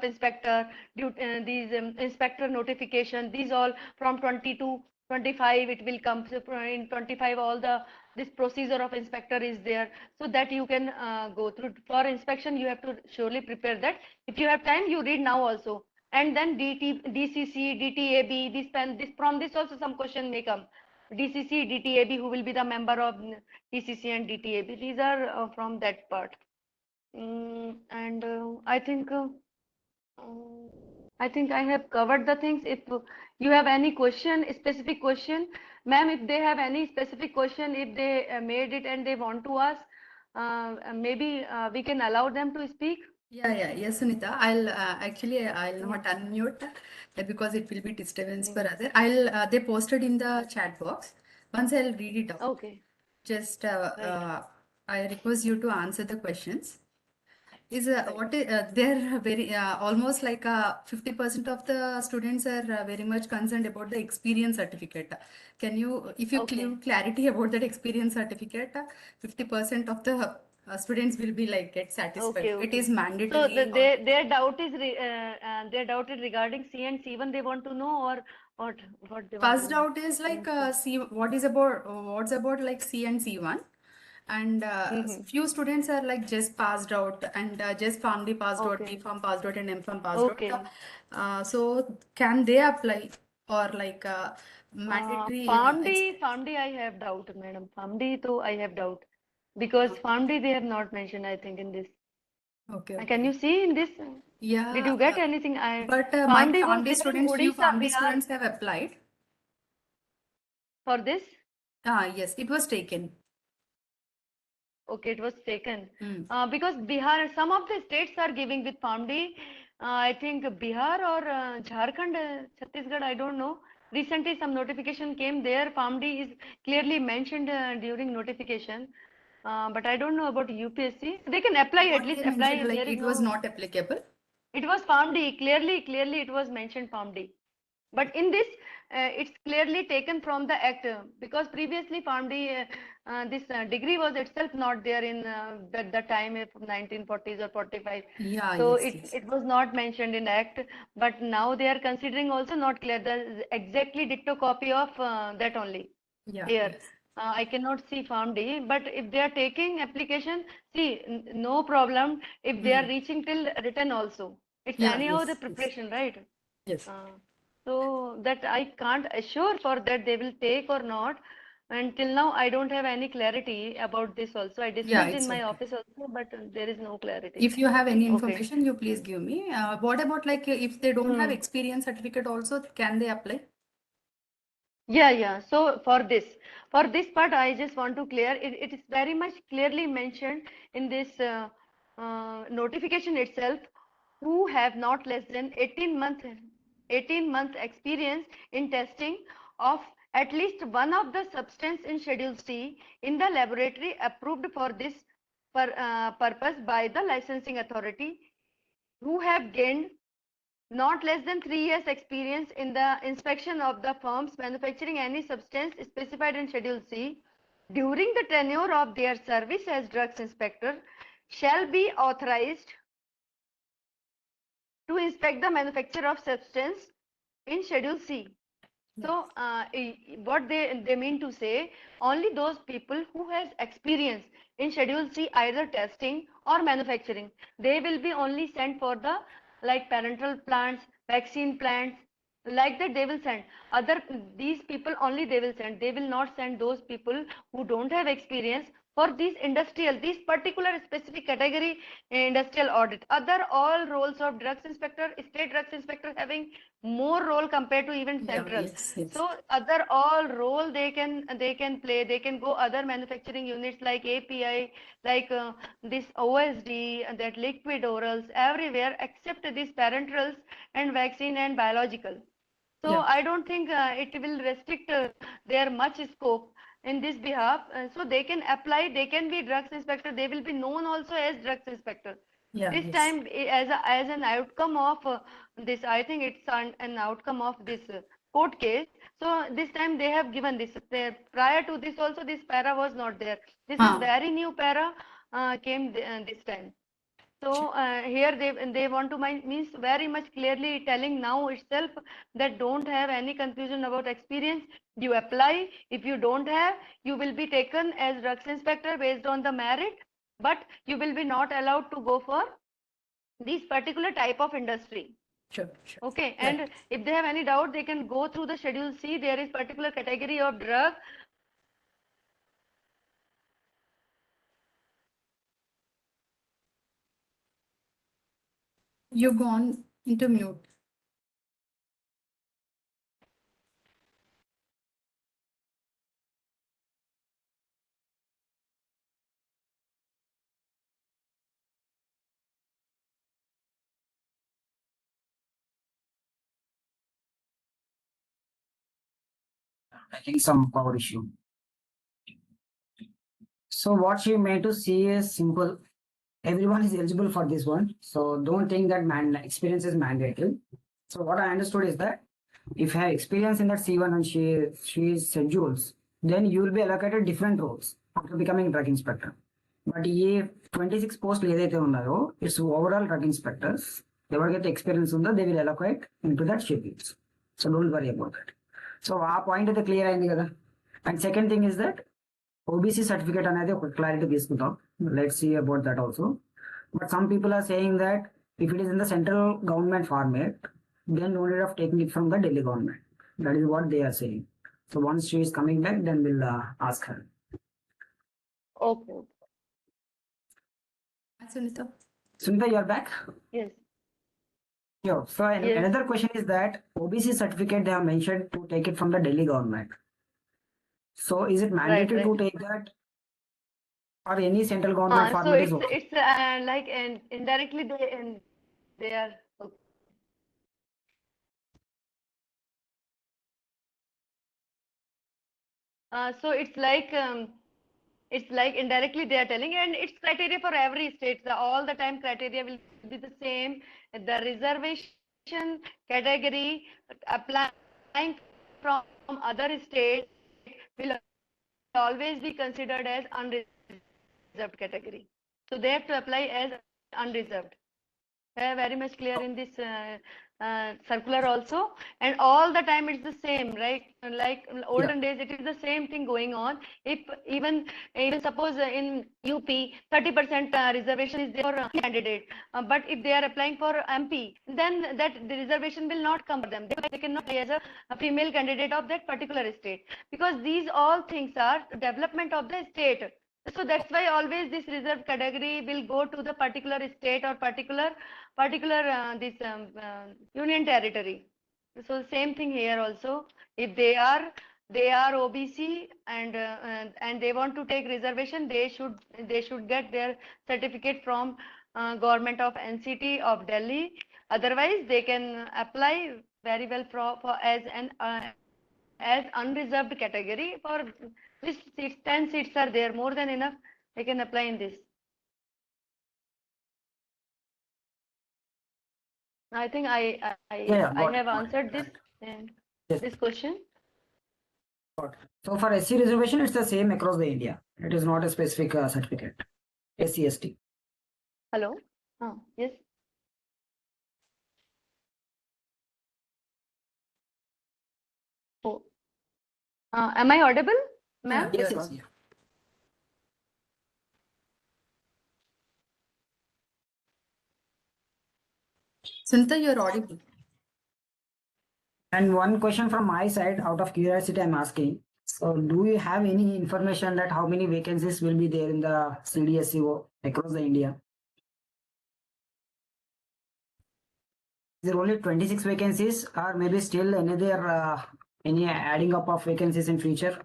inspector, these inspector notification, these all from 20 to 25 it will come. So in 25 all the this procedure of inspector is there, so that you can go through. For inspection you have to surely prepare that. If you have time, you read now also. And then DCC, DTAB, this from this also some question may come. DCC, DTAB, who will be the member of DCC and DTAB, these are from that part. And I think I have covered the things. If you have any question, specific question, ma'am, if they have any specific question, if they made it and they want to ask, maybe we can allow them to speak. Yes, Sunita. I'll not unmute because it will be disturbance for other. They posted in the chat box. Once I'll read it out. Okay. Just Right. I request you to answer the questions. Is Right. what is, they're very almost like 50% of the students are very much concerned about the experience certificate. Can you, if you Okay. give clarity about that experience certificate, 50% of the students will be like get satisfied. Okay. It is So mandatory. their doubt is their doubt is regarding C and C1. They want to know, or what they want First to know. doubt is like C. What's about like C and C1, and Mm-hmm. few students are like just passed out and just PharmD passed out, Okay. B.Pharm passed out, and M.Pharm passed out. Okay. So can they apply or like mandatory? PharmD, I have doubt, madam. PharmD, though, I have doubt, because PharmD they have not mentioned, I think, in this. Okay, Can you okay. see in this? Did Yeah, you get anything? but my PharmD was PharmD there in students, few Odisha, PharmD Bihar students have applied. for this. Yes, it was taken. Okay, it was taken. Mm. Because Bihar, some of the states are giving with PharmD. I think Bihar or Jharkhand, Chhattisgarh, I don't know. Recently, some notification came there. PharmD is clearly mentioned during notification. But I don't know about UPSC. They can apply, at What least they apply. mentioned, like There is it was no. not applicable. It was PharmD. Clearly, it was mentioned PharmD. But in this, it's clearly taken from the act because previously PharmD, this degree was itself not there in the time of 1940s or 45. Yeah, So yes, yes. it was not mentioned in act, but now they are considering also not clear. The exactly ditto copy of that only Yeah, here. yes. I cannot see PharmD, but if they are taking application, see, no problem if they are reaching till written also. It's Yeah, anyhow yes, the yes. preparation, right? Yes. So that I can't assure for that they will take or not. And till now, I don't have any clarity about this also. I Yeah, discussed it's in my okay. office also, but there is no clarity. If you have any Okay. information, you please give me. What about like if they don't have Hmm. experience certificate also, can they apply? Yeah. So for this part, I just want to clear it is very much clearly mentioned in this notification itself who have not less than 18 month experience in testing of at least one of the substance in Schedule C in the laboratory approved for this purpose by the licensing authority, who have gained not less than 3 years experience in the inspection of the firms manufacturing any substance specified in Schedule C during the tenure of their service as drugs inspector, shall be authorized to inspect the manufacture of substance in Schedule C. So what they mean to say, only those people who has experience in Schedule C, either testing or manufacturing, they will be only sent for the like parenteral plants, vaccine plants, like that they will send. Other these people only they will send. They will not send those people who don't have experience for these particular specific category industrial audit. Other all roles of drugs inspector, state drugs inspector having more role compared to even Yeah, central. yes, yes. So other all role they can play. They can go other manufacturing units like API, like this OSD, that liquid orals, everywhere except these parenterals and vaccine and biological. So Yeah. I don't think it will restrict their much scope in this behalf. So they can apply, they can be drugs inspector, they will be known also as drugs inspector. Yeah, This yes. time as an outcome of this, I think it's an outcome of this court case. So this time they have given this. Prior to this also this para was not there. This is very new para came this time. So here they want to means very much clearly telling now itself that don't have any confusion about experience. You apply. If you don't have, you will be taken as drugs inspector based on the merit, but you will be not allowed to go for this particular type of industry. Sure, sure. Okay, Yeah. and if they have any doubt, they can go through the Schedule C. There is particular category of drug. You've gone into mute. I think some power issue. So what you meant to see is simple. Everyone is eligible for this one. So don't think that experience is mandatory. So what I understood is that if you have experience in that C1 and she is schedules, then you will be allocated different roles after becoming drug inspector. But ఈ 26 పోస్టులు ఏదైతే ఉన్నాయో it's overall drug inspectors ఎవరికైతే experience ఉందో they will allocate in to that schedules so don't worry about that so ఆ point అయితే clear అయింది కదా and second thing is that OBC certificate అనేది ఒక క్లారిటీ తీసుకుంటాం let's see about that also but some people are saying that if it is in the central government format then no need of taking it from the Delhi government. That is what they are saying. So once she is coming back, then we'll ask her. Okay. Sunita. Sunita, you are back? Yes. Yeah. So Yes. another question is that OBC certificate they have mentioned to take it from the Delhi government. So is it mandatory Right. to take that? or any central government So format is okay. it's like indirectly they are okay. So it's like indirectly they are telling, and it's criteria for every state. All the time criteria will be the same. The reservation category applying from other states will always be considered as unreserved category. So they have to apply as unreserved. Very much clear in this circular also, and all the time it's the same, right? Like olden days, it is the same thing going on. If even suppose in UP 30% reservation is there for a candidate, but if they are applying for MP, then that the reservation will not come for them. They cannot apply as a female candidate of that particular state, because these all things are development of the state. So that's why always this reserved category will go to the particular state or particular this union territory. So same thing here also. If they are OBC and they want to take reservation, they should get their certificate from government of NCT of Delhi. Otherwise, they can apply very well for as unreserved category. For this seats, 10 seats are there, more than enough. They can apply in this. I think I Got have it. answered this Yes. this question. So for SC reservation, it's the same across the India. It is not a specific certificate. SC/ST. Hello. Yes. Oh, am I audible, ma'am? Yes, yes. Sunita, you're audible. And one question from my side, out of curiosity, I'm asking. So, do you have any information that how many vacancies will be there in the CDSCO across the India? Is there only 26 vacancies, or maybe still another any adding up of vacancies in future?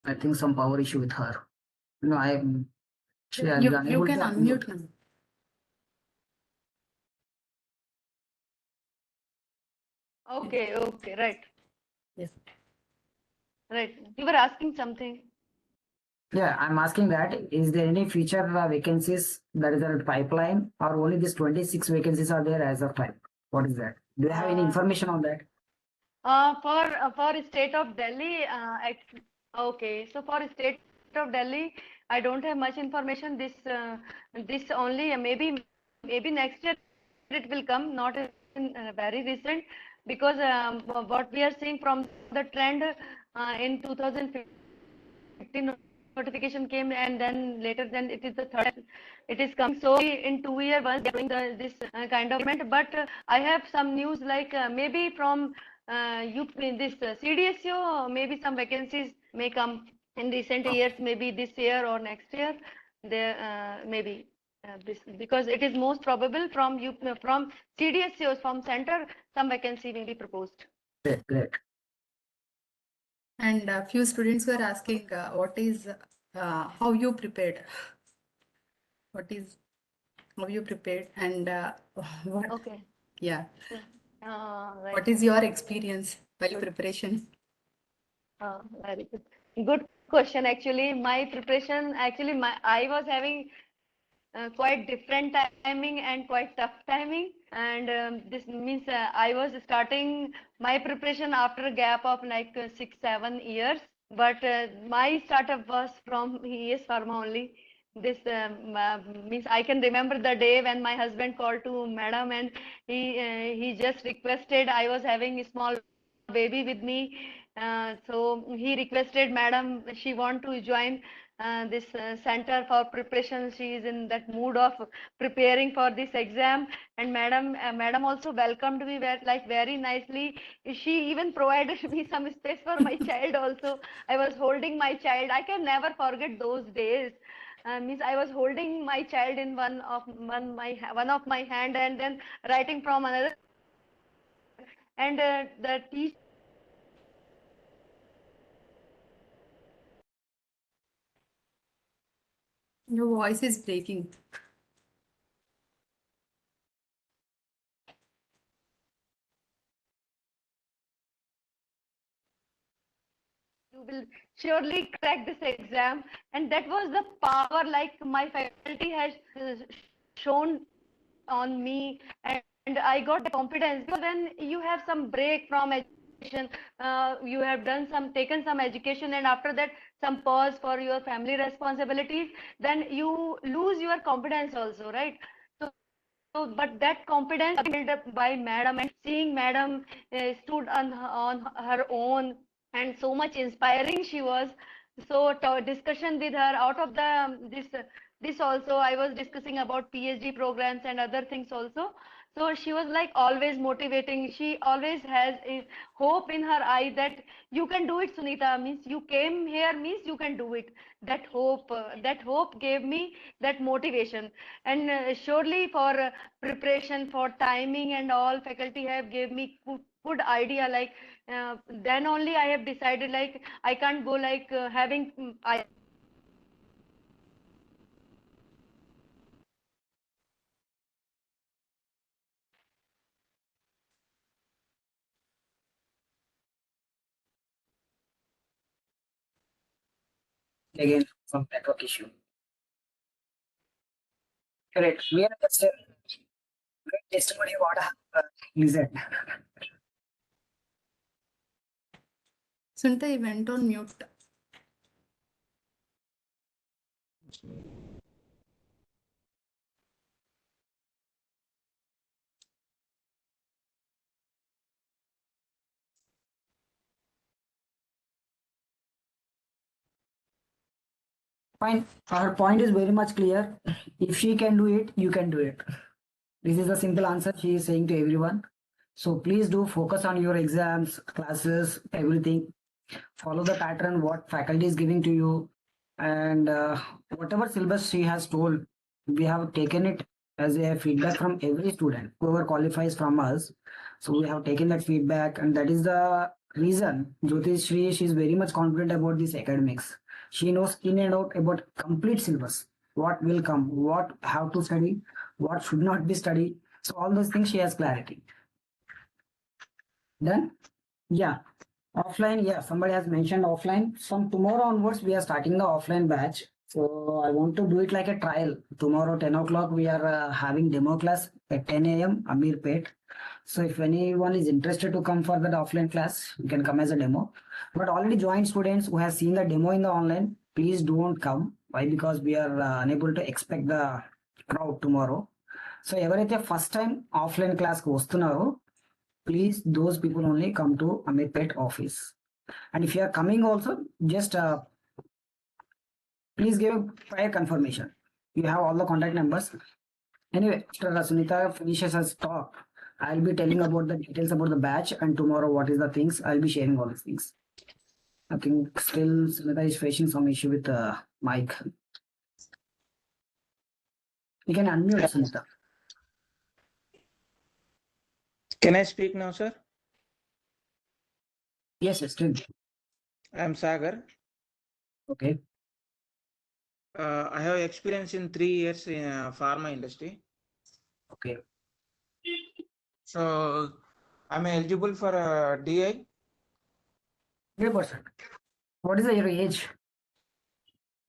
I think some power issue with her. No, I'm actually I'm You unable can to unmute now. Okay. Okay. Right. Yes. Right. You were asking something. Yeah, I'm asking that is there any future vacancies that is a pipeline, or only these 26 vacancies are there as of time? What is that? Do you have any Uh, information on that? for state of Delhi, okay. So for state of Delhi, I don't have much information. This only maybe next year it will come, not in very recent, because what we are seeing from the trend in 2015 notification came, and then later then it is the third it is coming. So in 2 years once they are doing this kind of event. But I have some news like maybe from this CDSO, maybe some vacancies may come in recent years, maybe this year or next year. There maybe because it is most probable from from CDSOs from center, some vacancy may be proposed. Great, great. And a few students were asking, what is how you prepared? What is how you prepared, and what? Okay. Yeah. Right. What is your experience while preparation? Very good. Good question. Actually, my preparation, I was having quite different timing and quite tough timing. And this means I was starting my preparation after a gap of like 6-7 years. But my startup was from ES Pharma only. This means I can remember the day when my husband called to madam, and he just requested. I was having a small baby with me, So he requested madam, she want to join this center for preparation. She is in that mood of preparing for this exam, and madam also welcomed me very nicely. She even provided me some space for my child also. I was holding my child. I can never forget those days. Means I was holding my child in one of my hand, and then writing from another, and the teacher. Your voice is breaking. You will surely crack this exam, and that was the power like my faculty has shown on me, and I got the confidence, because when you have some break from education, you have taken some education, and after that some pause for your family responsibilities, then you lose your confidence also, right? But that confidence built up by madam, and seeing madam stood on her own, and so much inspiring she was. So discussion with her out of the this also, I was discussing about PhD programs and other things also. So she was like always motivating. She always has a hope in her eye that you can do it, Sunita. Means you came here, means you can do it. That hope gave me that motivation. And surely for preparation, for timing and all, faculty have gave me good idea. Like then only I have decided, like I can't go like having I Again, some network issue. Correct. We are just a great testimony what I have listened. Sunita, you went on mute. Fine. Her point is very much clear. If she can do it, you can do it. This is the simple answer she is saying to everyone. So please do focus on your exams, classes, everything. Follow the pattern what faculty is giving to you, and whatever syllabus she has told, we have taken it as a feedback from every student whoever qualifies from us. So we have taken that feedback, and that is the reason Jyotish Shri, she is very much confident about this academics. She knows in and out about complete syllabus, what will come, what have to study, what should not be studied. So all those things she has clarity. Then, yeah, offline, yeah, somebody has mentioned offline. From tomorrow onwards, we are starting the offline batch. So I want to do it like a trial. Tomorrow, 10 o'clock, we are having demo class at 10 a.m. Amirpet. So if anyone is interested to come for that offline class, you can come as a demo. But already joined students who have seen the demo in the online, please don't come. Why? Because we are unable to expect the crowd tomorrow. So ఎవరైతే first time offline క్లాస్కి వస్తున్నారో please those people only come to Amirpet office. And if you are coming also, just please give prior confirmation. You have all the contact numbers. Anyway, after Sunita finishes her talk, I'll be telling about the details about the batch, and tomorrow what is the things. I'll be sharing all these things. I think still Sunita is facing some issue with the mic. You can unmute Sunita. Can I speak now, sir? Yes, still. I am Sagar. Okay. I have experience in 3 years in pharma industry. Okay. So I'm eligible for DI. 100%. What is your age?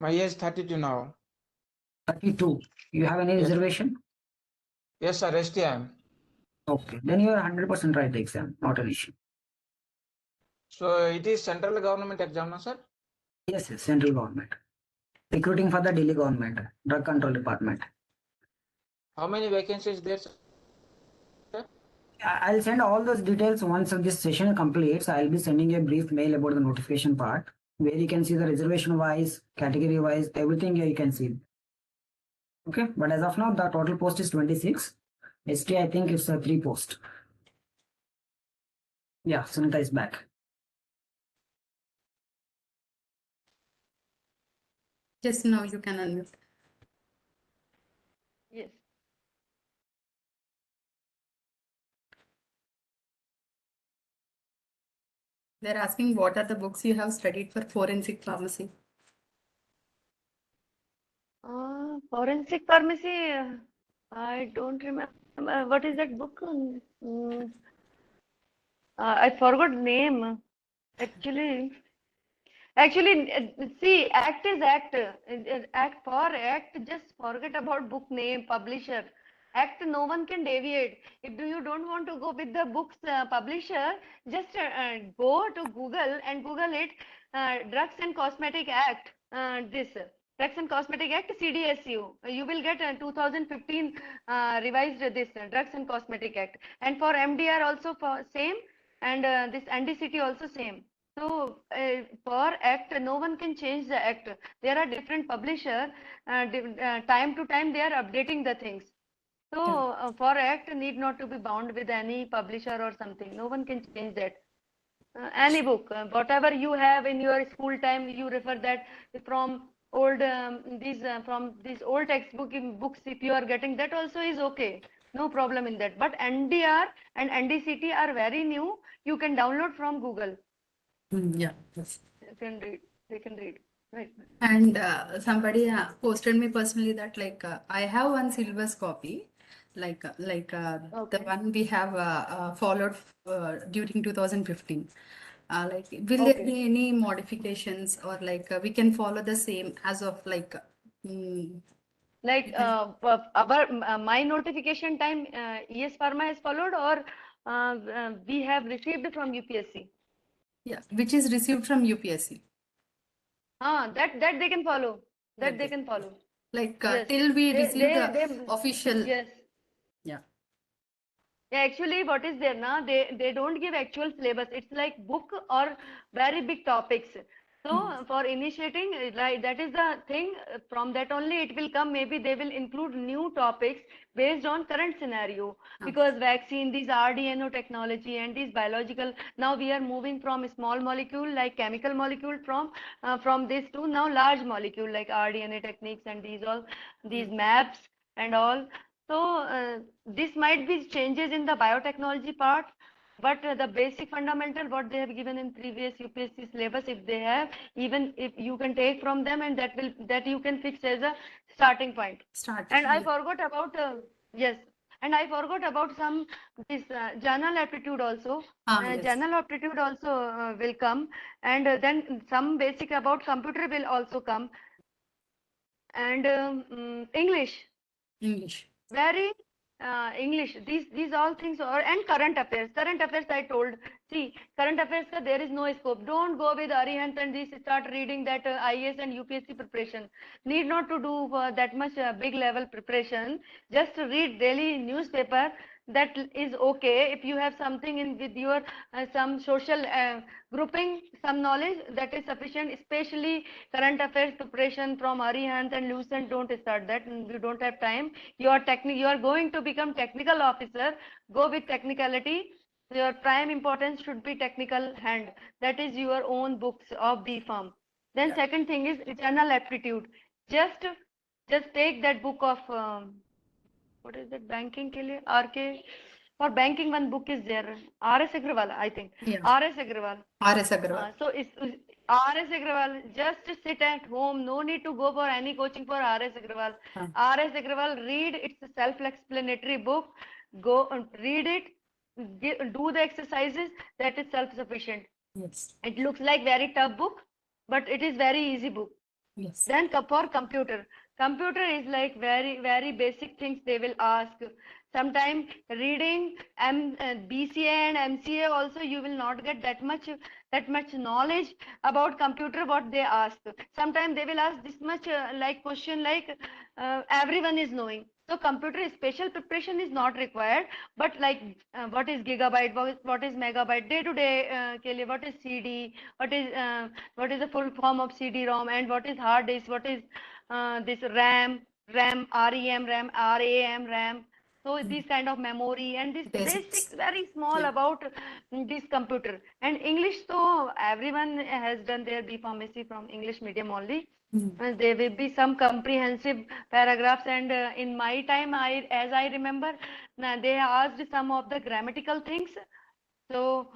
My age 32 now. 32. You have any Yes. reservation? Yes, sir. ST I am. Okay. Then you are 100% right the exam, not an issue. So it is central government exam, no, sir? Yes, yes, central government. Recruiting for the Delhi government, drug control department. How many vacancies there, sir? I'll send all those details once this session completes. I'll be sending a brief mail about the notification part where you can see the reservation wise, category wise, everything here you can see. Okay, but as of now, the total post is 26. ST, I think it's a 3 post. Yeah, Sunita is back. Just now you can unmute. Yes. They're asking what are the books you have studied for forensic pharmacy? Forensic pharmacy, I don't remember. What is that book? I forgot name. Actually, see, act is act. Act for act, just forget about book name, publisher. Act, no one can deviate. If you don't want to go with the book's publisher, just go to Google and Google it, Drugs and Cosmetic Act, this. Drugs and Cosmetic Act, CDSU. You will get 2015 revised this Drugs and Cosmetic Act. And for MDR also for same, and this NDCT also same. So for act, no one can change the act. There are different publisher. Time to time, they are updating the things. So for act, need not to be bound with any publisher or something. No one can change that. Any book, whatever you have in your school time, you refer that from old from these old textbook books. If you are getting that, also is okay. No problem in that. But NDR and NDCT are very new. You can download from Google. Yeah. Yes. You can read. They can read. Right. And somebody posted me personally that I have one syllabus copy, the Okay. one we have followed during 2015. Will there Okay. be any modifications or we can follow the same as of Like my notification time, ES Pharma has followed, or we have received from UPSC. yeah, which is received from UPSC. That they can follow. That they can follow. Yes. Till we They receive the they official. yes. Yeah. Yeah, actually, what is there now? They don't give actual syllabus. It's like book or very big topics. So for initiating, right, that is the thing. From that only it will come. Maybe they will include new topics based on current scenario. Because vaccine, these RDNO technology and these biological. Now we are moving from small molecule like chemical molecule from this to now large molecule like RDNA techniques and these maps and all. So this might be changes in the biotechnology part, but the basic fundamental what they have given in previous UPSC syllabus, if they have, even if you can take from them, and that you can fix as a starting point. And I forgot about yes, and I forgot about some this general aptitude also. Yes. General aptitude also will come, and then some basic about computer will also come, and English. Very English. These all things are, and current affairs. Current affairs I told. See, current affairs there is no scope. Don't go with Arihant and this start reading that IAS and UPSC preparation. Need not to do that much big level preparation. Just read daily newspaper. That is okay. If you have something in with your some social grouping, some knowledge, that is sufficient. Especially current affairs preparation from Arihant and Lucent. Don't start that. You don't have time. You are going to become technical officer. Go with technicality. Your prime importance should be technical hand. That is your own books of B Farm. Then second thing is general aptitude. Just take that book of what is that, banking ke liye? RK. For banking, one book is there. RS Agrawal, I think. Yeah. RS Agrawal. RS Agrawal. So it's RS Agrawal. Just sit at home. No need to go for any coaching for RS Agrawal. RS Agrawal, read. It's a self-explanatory book. Go and read it. Do the exercises. That is self-sufficient. Yes. It looks like very tough book, but it is very easy book. Yes. Then for computer is like very basic things they will ask. Sometimes reading BCA and MCA also you will not get that much that much knowledge about computer what they ask. Sometimes they will ask this much like question like everyone is knowing. So computer special preparation is not required, but like what is gigabyte, what is megabyte, day to day के लिए what is CD, what is the full form of CD-ROM, and what is hard disk, what is this RAM, RAM, RAM. So these kind of memory and this basics very small Yeah. about this computer. And English, so everyone has done their B pharmacy from English medium only. There will be some comprehensive paragraphs, and in my time, as I remember, they asked some of the grammatical things. So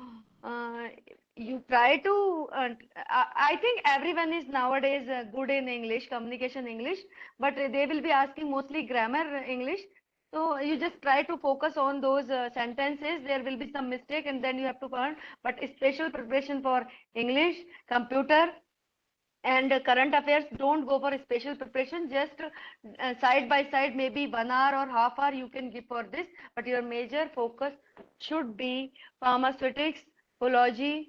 you try to. I think everyone is nowadays good in English, communication English, but they will be asking mostly grammar English. So you just try to focus on those sentences. There will be some mistake, and then you have to learn. But special preparation for English, computer, and current affairs, don't go for a special preparation. Just side by side, maybe 1 hour or half hour you can give for this, but your major focus should be pharmaceutics, biology,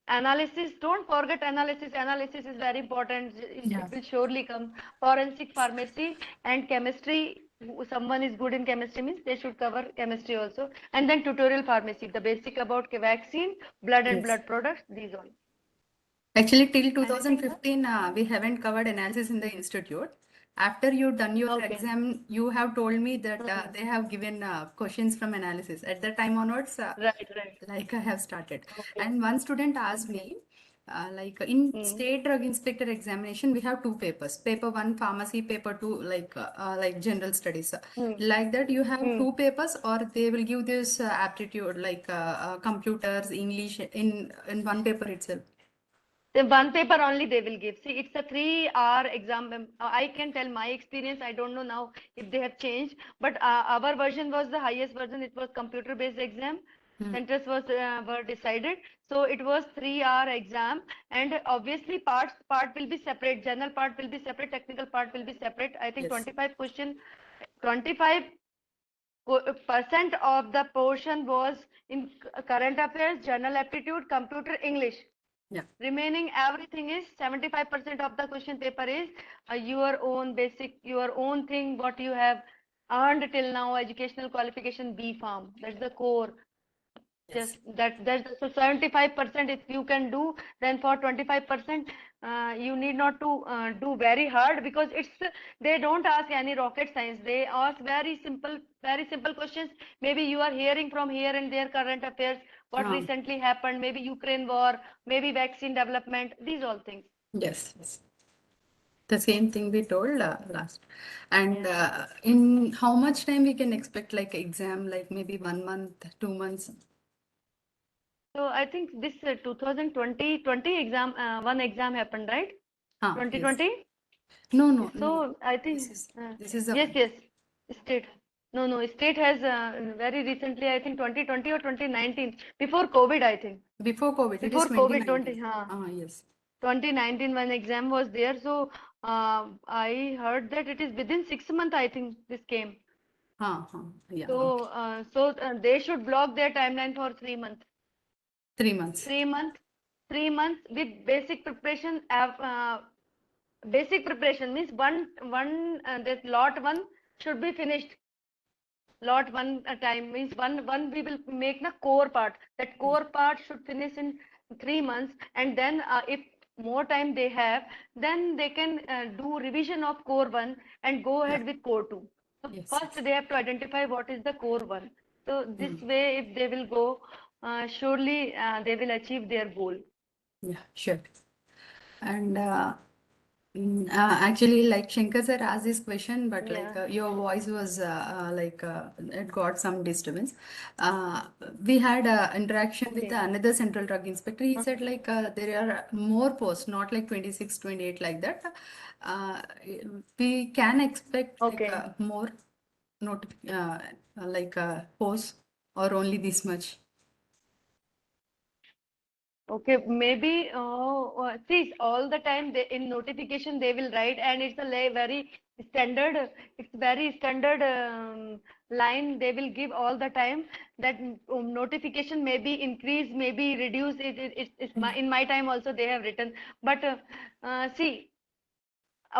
analysis. Don't forget analysis. Analysis is very important. Yeah. It will surely come. Forensic pharmacy and chemistry. Someone is good in chemistry means they should cover chemistry also. And then tutorial pharmacy, the basic about vaccine, blood and Yes. blood products, these all. Actually, till 2015, we haven't covered analysis in the institute. After you done your Okay. exam, you have told me that they have given questions from analysis. At that time onwards, Right. like I have started. Okay. And one student asked me, like in state drug inspector examination, we have two papers. Paper one, pharmacy. Paper two, like general studies. Like that, you have two papers, or they will give this aptitude like computers, English in one paper itself. The one paper only they will give. See, it's a 3 hour exam. I can tell my experience. I don't know now if they have changed, but our version was the highest version. It was computer-based exam. Centers were decided. So it was 3 hour exam, and obviously part will be separate. General part will be separate. Technical part will be separate. I think Yes. 25 question, 25% of the portion was in current affairs, general aptitude, computer, English. Yeah. Remaining everything is 75% of the question paper is your own basic, your own thing, what you have earned till now, educational qualification, B Farm. That's the core. Yes. Just that's so 75% if you can do, then for 25% you need not to do very hard, because they don't ask any rocket science. They ask very simple questions. Maybe you are hearing from here and there current affairs, what recently happened, maybe Ukraine war, maybe vaccine development, these all things. Yes. Yes. The same thing we told last. And in how much time we can expect like exam, like maybe 1 month, 2 months? So I think this 2020 exam, one exam happened, right? Yes. 2020. No. So I think This is a yes, state. No, state has very recently, I think 2020 or 2019, before COVID, I think. before COVID. It Before is COVID 2019. 20, Yes. 2019 when exam was there. So I heard that it is within 6 months, I think this came. Yeah. So they should block their timeline for 3 months. 3 months. 3 months with basic preparation. Basic preparation means that lot one should be finished. Lot one time means one we will make the core part. That core part should finish in 3 months, and then if more time they have, then they can do revision of core one and go ahead with core two. So Yes, first they have to identify what is the core one. So this way, if they will go, surely they will achieve their goal. Yeah, sure. And actually, like Shankar sir asked this question, but like your voice was it got some disturbance. We had interaction with another central drug inspector. He said like there are more posts, not like 26, 28 like that. We can expect like more not posts, or only this much. Okay, maybe see all the time they, in notification they will write, and it's a very standard, it's very standard line they will give all the time, that notification may be increase, maybe reduce. It's my, in my time also they have written, but see,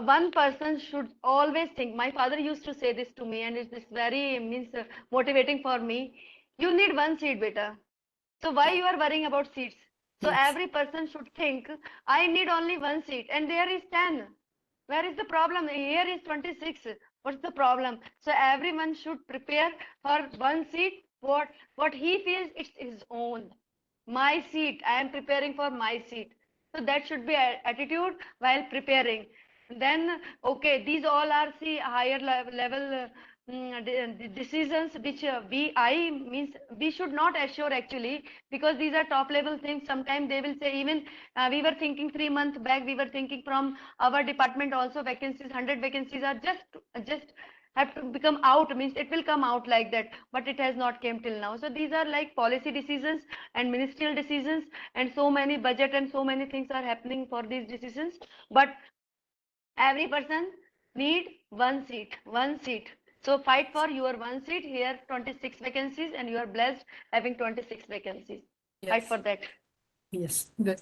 one person should always think. My father used to say this to me, and it's very means motivating for me. You need one seat, beta. So why you are worrying about seats? So Yes. every person should think, I need only one seat, and there is 10. Where is the problem? Here is 26. What's the problem? So everyone should prepare for one seat. What he feels it's his own. My seat. I am preparing for my seat. So that should be attitude while preparing. Then okay, these all are see higher level decisions which I means we should not assure actually, because these are top level things. Sometimes they will say, even we were thinking 3 months back, we were thinking from our department also vacancies, 100 vacancies are just have to become out, means it will come out like that, but it has not came till now. So these are like policy decisions and ministerial decisions, and so many budget and so many things are happening for these decisions. But every person need one seat. So fight for your one seat. Here 26 vacancies, and you are blessed having 26 vacancies. Fight Yes. for that. Yes. Good.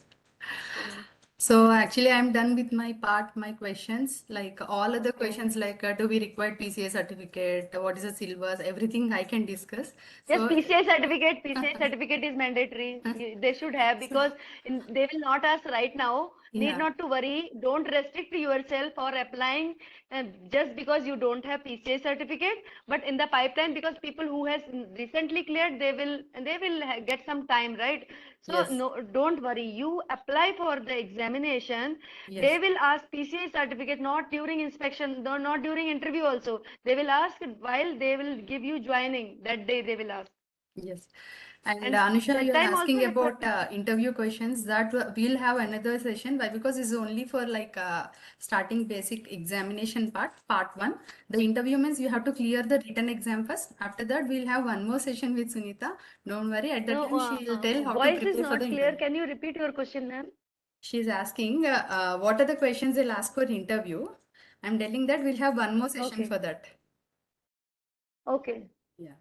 So actually, I'm done with my part, my questions. Like all other Okay. questions, like do we require PCA certificate? What is the syllabus? Everything I can discuss. Yes, So PCI certificate is mandatory. They should have, because they will not ask right now. Need yeah. not to worry. Don't restrict yourself for applying just because you don't have PCI certificate. But in the pipeline, because people who has recently cleared, they will get some time, right? So Yes. no, don't worry. You apply for the examination. They Yes. will ask PCI certificate not during inspection, no, not during interview also. They will ask while they will give you joining, that day they will ask. Yes. And And Anusha, that you're time also asking it's about interview questions that we'll have another session. Why? Because it's only for like starting basic examination part one. The interview means you have to clear the written exam first. After that, we'll have one more session with Sunita. Don't worry. At that no, time, she will tell how to voice is prepare for the not clear. interview. Can you repeat your question, ma'am? She's asking what are the questions they'll ask for interview. I'm telling that we'll have one more session Okay. for that. Okay. Yeah.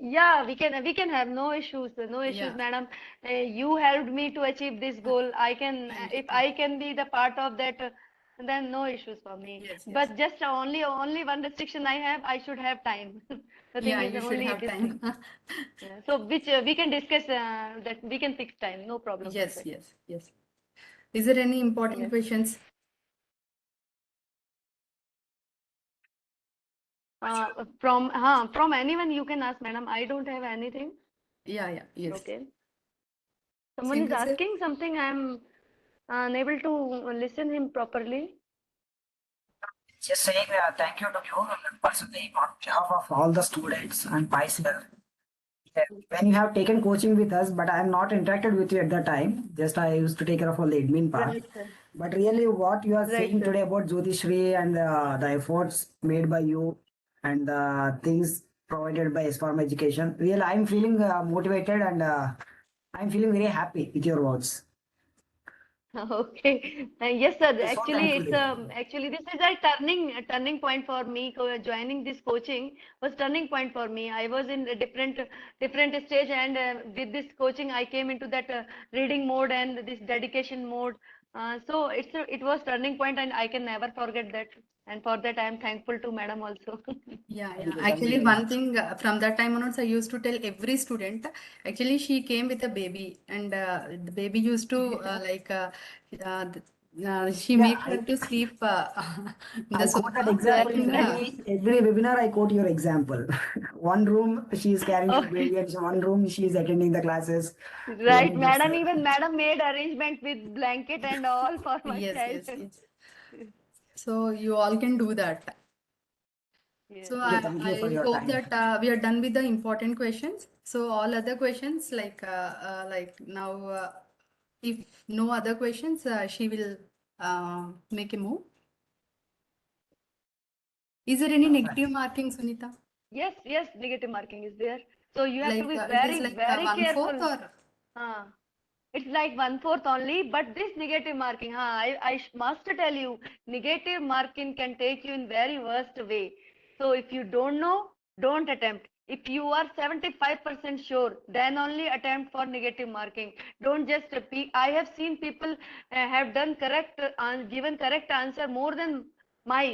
Yeah, we can have no issues, Yeah. madam. You helped me to achieve this goal. I can, Thank you. if I can be the part of that, then no issues for me. Yes. Yes. But just only one restriction I have, I should have time. The thing Yeah, is you should only have this time. thing. Yeah. So which we can discuss that we can fix time. No problem for Yes. that. Yes. Yes. Is there any important Yes. questions? From anyone you can ask, madam. I don't have anything. Yeah, yeah, yes. Okay. Someone is Simple sir. asking something. I'm unable to listen him properly. Just saying thank you to you personally on behalf of all the students and myself. Yeah, when you have taken coaching with us, but I am not interacted with you at that time. Just I used to take care of all the admin part. Right, sir. But really, what you are Right, saying sir. today about Jyotishri and the efforts made by you and the things provided by SFARM Education, really, I'm feeling motivated and I'm feeling very happy with your words. Okay. Yes, sir. I'm so Actually, thankful it's to you. actually this is a turning point for me. Joining this coaching was turning point for me. I was in a different stage, and with this coaching, I came into that reading mode and this dedication mode. So it was turning point, and I can never forget that. And for that, I am thankful to madam also. Yeah, Thank yeah. you. Thank you Actually, very one much. thing from that time onwards, I used to tell every student. Actually, she came with a baby, and the baby used to uh, she Yeah, make her to sleep in the I quote that sofa. Right, example in Then right. every webinar. I quote your example. One room she is carrying your Okay. baby, and one room she is attending the classes. Right, Really, that's madam. Even madam made arrangement with blanket and all for my yes, child. yes, yes. So you all can do that. Yes. So thank you for I your hope time. that we are done with the important questions. So all other questions, like now, if no other questions, she will make a move. Is there any negative Fine. marking, Sunita? Yes, yes, negative marking is there. So you have to Like be it is very, like very 1/4 careful. or? It's like 1/4 only, but this negative marking, must tell you, negative marking can take you in very worst way. So if you don't know, don't attempt. If you are 75% sure, then only attempt for negative marking. Don't just repeat. I have seen people have done correct, given correct answer more than my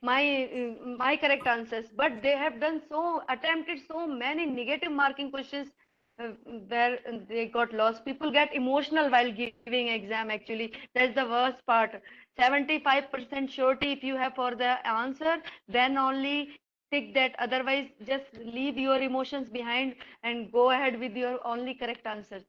my correct answers, but they have done so, attempted so many negative marking questions uh, where they got lost. People get emotional while giving exam actually. That's the worst part. 75% surety if you have for the answer, then only tick that. Otherwise, just leave your emotions behind and go ahead with your only correct answer.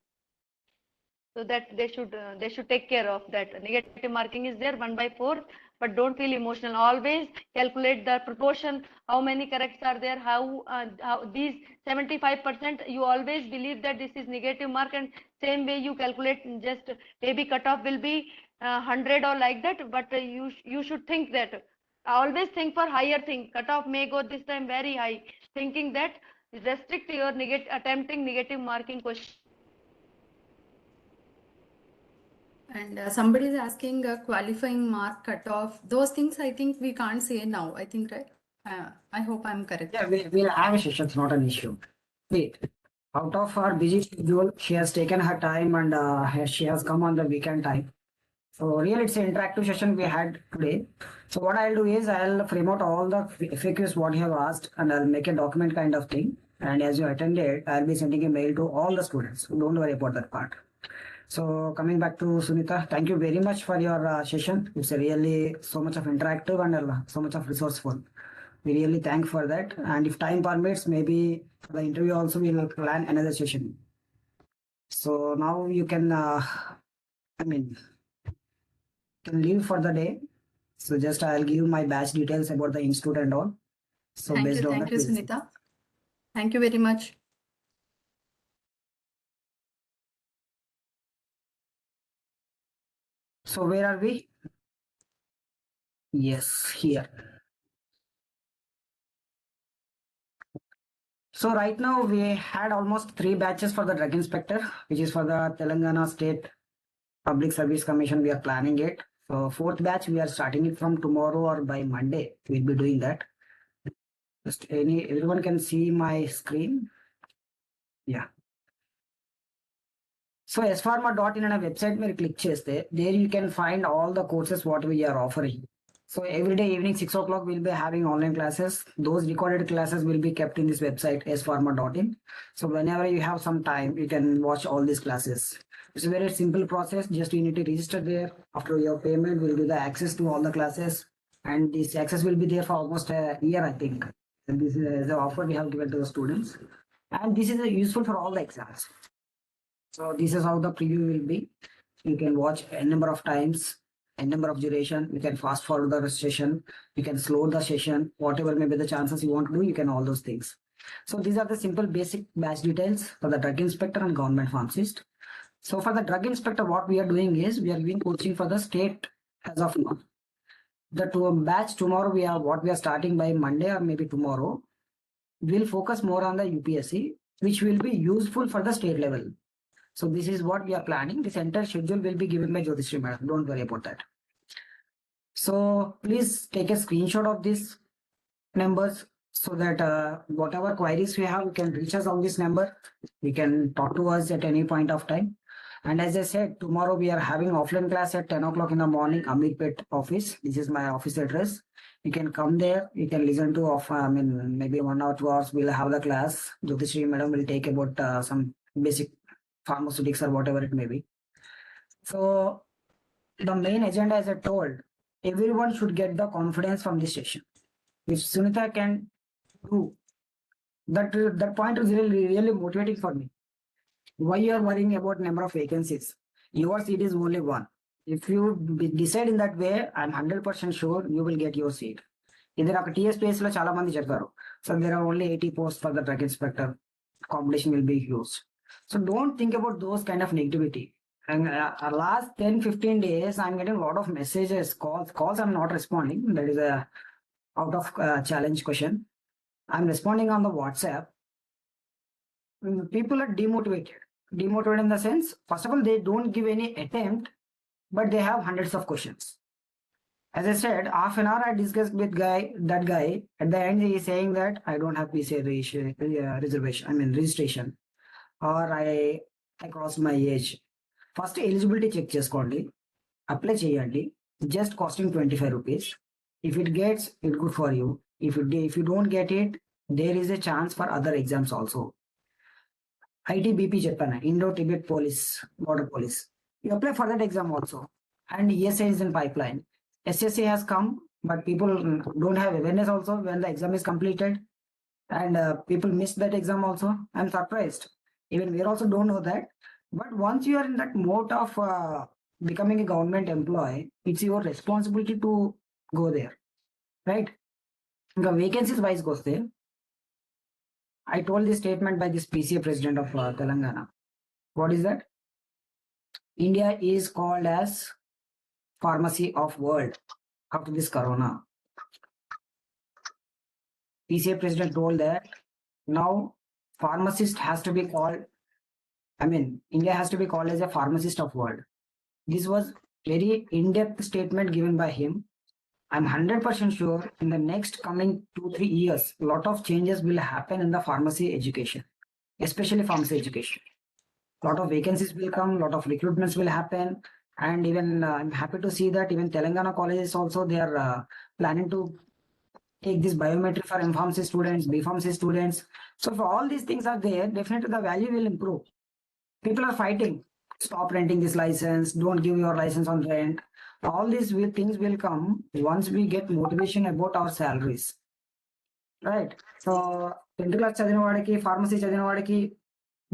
So that they should take care of that. Negative marking is there 1/4, but don't feel emotional. Always calculate the proportion, how many corrects are there, how these 75%, you always believe that this is negative mark, and same way you calculate, just maybe cutoff will be 100 or like that, but you should think that, always think for higher thing. Cutoff may go this time very high, thinking that restrict your attempting negative marking question. And somebody is asking qualifying mark cutoff. Those things I think we can't say now. I think, right? I hope I'm correct. Yeah, we'll have a session. It's not an issue. Wait, out of her busy schedule, she has taken her time and she has come on the weekend time. So really, it's an interactive session we had today. So what I'll do is I'll frame out all the FAQs what you have asked, and I'll make a document kind of thing. And as you attended, I'll be sending a mail to all the students. Don't worry about that part. So coming back to Sunita, thank you very much for your session. It's a really so much of interactive and so much of resourceful. We really thank for that. And if time permits, maybe the interview also we will plan another session. So now you can, can leave for the day. So just I'll give my batch details about the institute and all. So Thank based you, on thank that, you, we'll see. Sunita. Thank you very much. So where are we? Yes, here. So right now we had almost 3 batches for the drug inspector, which is for the Telangana State Public Service Commission. We are planning it. So 4th batch we are starting it from tomorrow or by Monday. We'll be doing that. Just everyone can see my screen. Yeah. So spharma.in అనే website మీరు click చేస్తే there you can find all the courses what we are offering. So every day evening 6 o'clock we'll be having online classes. Those recorded classes will be kept in this website spharma.in. So whenever you have some time, you can watch all these classes. It's a very simple process. Just you need to register there. After your payment, we'll give the access to all the classes, and this access will be there for almost a year, I think. And this is the offer we have given to the students, and this is useful for all the exams. So this is how the preview will be. You can watch a number of times, a number of duration. You can fast forward the session. You can slow the session. Whatever may be the chances you want to do, you can all those things. So these are the simple basic batch details for the drug inspector and government pharmacist. So for the drug inspector, what we are doing is we are giving coaching for the state as of now. The batch tomorrow what we are starting by Monday or maybe tomorrow. We'll focus more on the UPSC, which will be useful for the state level. So this is what we are planning. This entire schedule will be given by Jyotishri madam. Don't worry about that. So please take a screenshot of these numbers so that whatever queries we have, you can reach us on this number. You can talk to us at any point of time. And as I said, tomorrow we are having offline class at 10 o'clock in the morning, Amirpet office. This is my office address. You can come there. You can listen to maybe 1 or 2 hours. We'll have the class. Jyotishri madam will take about some basic pharmaceutics or whatever it may be. So the main agenda, as I told, everyone should get the confidence from this session. If Sunita can do that point is really motivating for me. Why you are worrying about number of vacancies? Your seat is only one. If you decide in that way, I'm 100% sure you will get your seat. Either ఒక TSPS లో చాలా మంది చెప్పారు. So there are only 80 posts for the drug inspector. Competition will be huge. So don't think about those kind of negativity. And last 10-15 days, I'm getting a lot of messages, calls I'm not responding. That is a out of challenge question. I'm responding on the WhatsApp. People are demotivated. Demotivated in the sense, first of all, they don't give any attempt, but they have hundreds of questions. As I said, half an hour I discussed with that guy. At the end, he is saying that I don't have PCA reservation. I mean registration, or I crossed my age. First eligibility check చేసుకోండి, apply చేయండి. Just costing 25 rupees. If it gets, it good for you. If you don't get it, there is a chance for other exams also. ITBP చెప్పాను, Indo Tibet Police Border Police. You apply for that exam also. And ESA is in pipeline. SSA has come, but people don't have awareness also when the exam is completed, and people miss that exam also. I'm surprised. Even we also don't know that. But once you are in that mode of becoming a government employee, it's your responsibility to go there, right? ఇంకా vacancies wise వస్తే, I told this statement by this PCA president of Telangana. What is that? India is called as pharmacy of world after this corona. PCA president told that now pharmacist has to be called, India has to be called as a pharmacist of world. This was very in-depth statement given by him. I'm 100% sure in the next coming 2-3 years, a lot of changes will happen in the pharmacy education, especially pharmacy education. A lot of vacancies will come, a lot of recruitments will happen. And even I'm happy to see that even Telangana colleges also, they are planning to take this biometry for M-Pharmacy students, B-Pharmacy students. So if all these things are there, definitely the value will improve. People are fighting. Stop renting this license. Don't give your license on rent. All these things will come once we get motivation about our salaries. Right? So 10th class చదివిన వాడికి pharmacy చదివిన వాడికి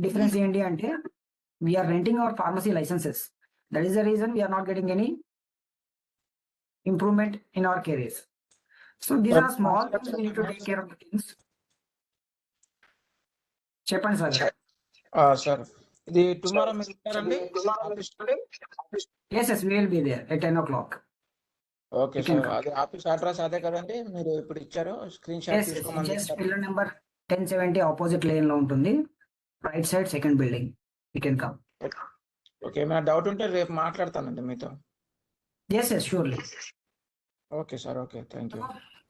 difference ఏంటి అంటే, we are renting our pharmacy licenses. That is the reason we are not getting any improvement in our careers. So these are small things we need to take care of the things. చెప్పండి sir. Sir ఇది tomorrow మీరు ఉంటారండి? Yes, we will be there at 10 o'clock. Okay sir, అదే office address అదే కదండి మీరు ఇప్పుడు ఇచ్చారు, స్క్రీన్ షాట్ తీసుకోమని. Just pillar number 1070 opposite lane లో ఉంటుంది, right side second building. You can come. Okay, ఏమైనా డౌట్ ఉంటే రేపు మాట్లాడతానండి మీతో. Yes, surely. Okay sir, okay, thank you.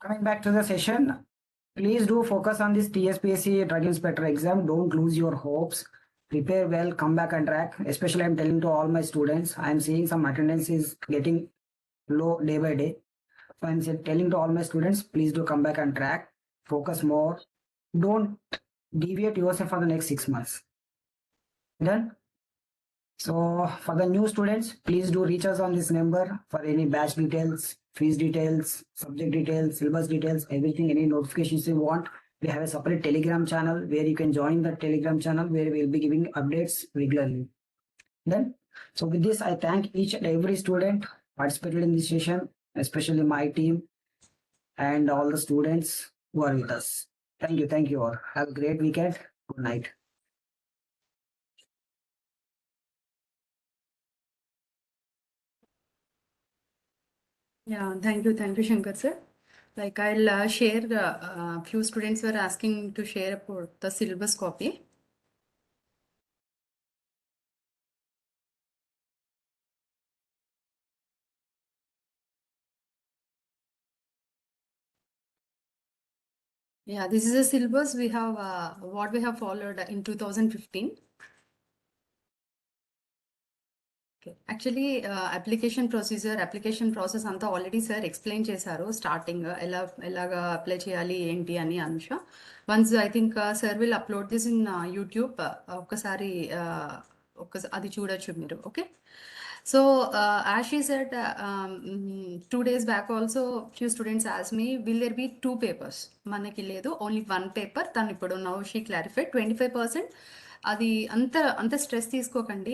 Coming back to the session, please do focus on this TSPSC drug inspector exam. Don't lose your hopes. Prepare well, come back on track. Especially I'm telling to all my students, I'm seeing some attendance is getting low day by day. So I'm telling to all my students, please do come back on track. Focus more. Don't deviate yourself for the next 6 months. Done? So for the new students, please do reach us on this number for any batch details, fees details, subject details, syllabus details, everything, any notifications you want. We have a separate Telegram channel where you can join the Telegram channel where we'll be giving updates regularly. Then, so with this, I thank each and every student participated in this session, especially my team and all the students who are with us. Thank you all. Have a great weekend. Good night. Yeah, thank you, Shankar sir. Like I'll share, few students were asking to share about the syllabus copy. Yeah, this is a syllabus we have, what we have followed in 2015. Actually, application process అంతా already sir explain చేశారు starting, ఎలాగా apply చేయాలి ఏంటి అని Anusha. Once I think sir will upload this in YouTube, ఒక్కసారి అది చూడొచ్చు మీరు. Okay, so as she said 2 days back also few students asked me, will there be 2 papers? మనకి లేదు, ఓన్లీ 1 paper. తను ఇప్పుడు నౌ షీ క్లారిఫైడ్ 25%. అది అంత స్ట్రెస్ తీసుకోకండి,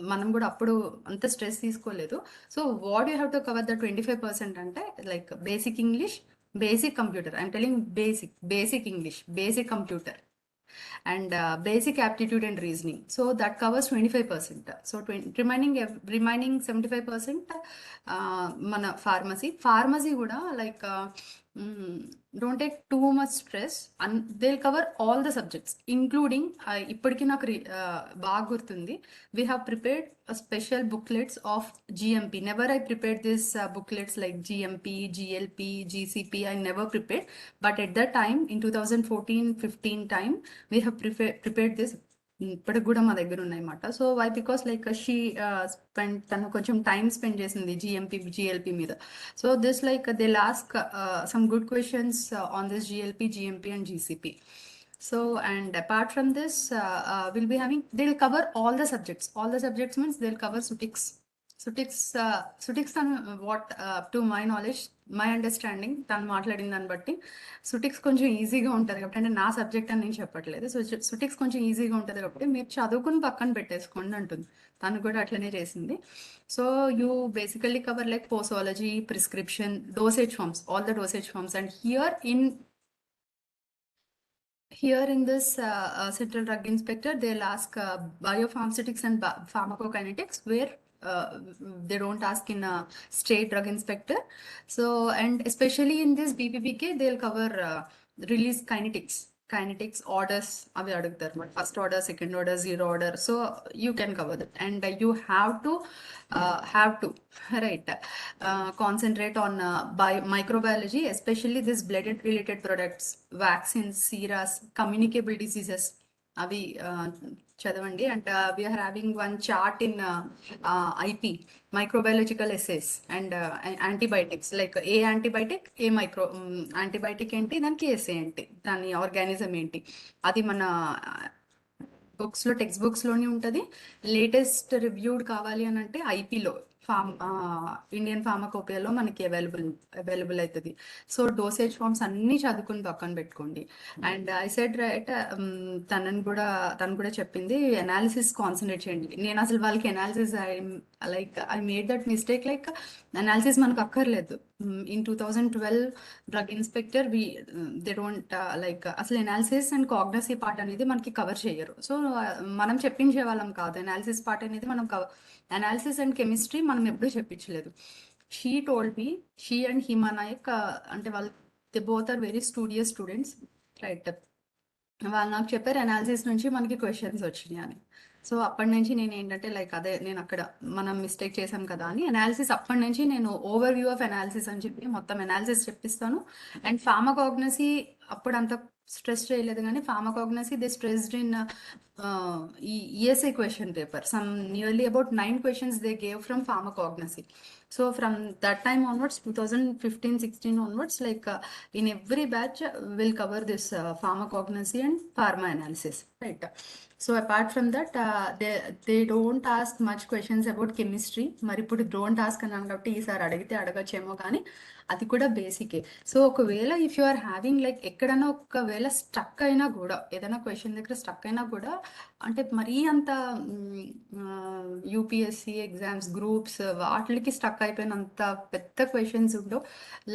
మనం కూడా అప్పుడు అంత స్ట్రెస్ తీసుకోలేదు. So what you have to cover the 25% అంటే like basic English, basic computer. I'm telling basic English, basic computer and basic aptitude and reasoning. So that covers 25%. So remaining 75% మన pharmacy కూడా like don't take too much stress, and they'll cover all the subjects including ఇప్పటికి నాకు బాగా గుర్తుంది, we have prepared a special booklets of GMP. Never I prepared this booklets like GMP, GLP, GCP, I never prepared, but at that time in 2014-15 time we have prepared this. ఇప్పటికి కూడా మా దగ్గర ఉన్నాయన్నమాట. So why because like she తను కొంచెం time spend చేసింది GMP GLP మీద. So this like they ask some good questions on this GLP, GMP and GCP. So and apart from this we'll be having, they'll cover all the subjects. All the subjects means they'll cover sutics. Sutics తను what to my knowledge, my understanding, తను మాట్లాడిన దాన్ని బట్టి సుటిక్స్ కొంచెం ఈజీగా ఉంటుంది కాబట్టి, అంటే నా సబ్జెక్ట్ అని నేను చెప్పట్లేదు, సో సుటిక్స్ కొంచెం ఈజీగా ఉంటుంది కాబట్టి మీరు చదువుకుని పక్కన పెట్టేసుకోండి అంటుంది. తను కూడా అట్లనే చేసింది. So you basically cover like posology, prescription, dosage forms, all the dosage forms. And here in this central drug inspector, they'll ask biopharmaceutics and pharmacokinetics, where they don't ask in a state drug inspector. So and especially in this BPPK they'll cover release kinetics orders avi adugtaru, first order, second order, zero order, so you can cover that. And you have to right concentrate on microbiology, especially this blood related products, vaccines, seras, communicable diseases, అవి చదవండి. And we are having one chart in IP, microbiological assays and antibiotics, like A antibiotic, A antibiotic ఏంటి, దానికి essay ఏంటి, దాని organism ఏంటి, అది మన బుక్స్లో, టెక్స్ట్ బుక్స్లోనే ఉంటుంది. లేటెస్ట్ రివ్యూడ్ కావాలి అని అంటే ఐపీలో, ఇండియన్ ఫార్మకోపియాలో మనకి అవైలబుల్ అవుతుంది. సో డోసేజ్ ఫార్మ్స్ అన్నీ చదువుకుని పక్కన పెట్టుకోండి. అండ్ ఐ సెడ్ రైట్, తను కూడా చెప్పింది అనాలిసిస్ కాన్సన్ట్రేట్ చేయండి. నేను అసలు వాళ్ళకి analysis I made that mistake, like analysis మనకు అక్కర్లేదు. In 2012 drug inspector they don't like అసలు అనాలిసిస్ అండ్ కాగ్నసీ పార్ట్ అనేది మనకి కవర్ చేయరు. సో మనం చెప్పించే వాళ్ళం కాదు, అనాలిసిస్ పార్ట్ అనేది మనం అనాలిసిస్ అండ్ కెమిస్ట్రీ మనం ఎప్పుడూ చెప్పించలేదు. She told me, she and Hima Nayak, అంటే వాళ్ళు they both are very studious students, right. వాళ్ళు నాకు చెప్పారు అనాలిసిస్ నుంచి మనకి క్వశ్చన్స్ వచ్చినాయి అని. సో అప్పటి నుంచి నేను ఏంటంటే లైక్ అదే, నేను అక్కడ మనం మిస్టేక్ చేసాం కదా అని అనాలిసిస్ అప్పటి నుంచి నేను ఓవర్ వ్యూ ఆఫ్ అనాలిసిస్ అని చెప్పి మొత్తం అనాలిసిస్ చెప్పిస్తాను. అండ్ ఫార్మకాగ్నసీ అప్పుడు అంత స్ట్రెస్ చేయలేదు, కానీ ఫార్మకాగ్నసీ దే స్ట్రెస్డ్ ఇన్ ఈ ESA question paper, some nearly about 9 questions they gave from pharmacognosy. So from that time onwards, 2015-16 onwards, like in every batch we'll cover this pharmacognosy and pharma analysis, right. So apart from that they don't ask much questions about chemistry. మరి ఇప్పుడు don't ask అన్నాను కాబట్టి ఈసారి అడిగితే అడగచ్చేమో, కానీ అది కూడా బేసికే. సో ఒకవేళ if you are having like ఎక్కడైనా ఒకవేళ స్టక్ అయినా కూడా, ఏదైనా క్వశ్చన్ దగ్గర స్టక్ అయినా కూడా, అంటే మరీ అంత UPSC ఎగ్జామ్స్, గ్రూప్స్ వాటికి స్టక్ అయిపోయినంత పెద్ద క్వశ్చన్స్ ఉండవు.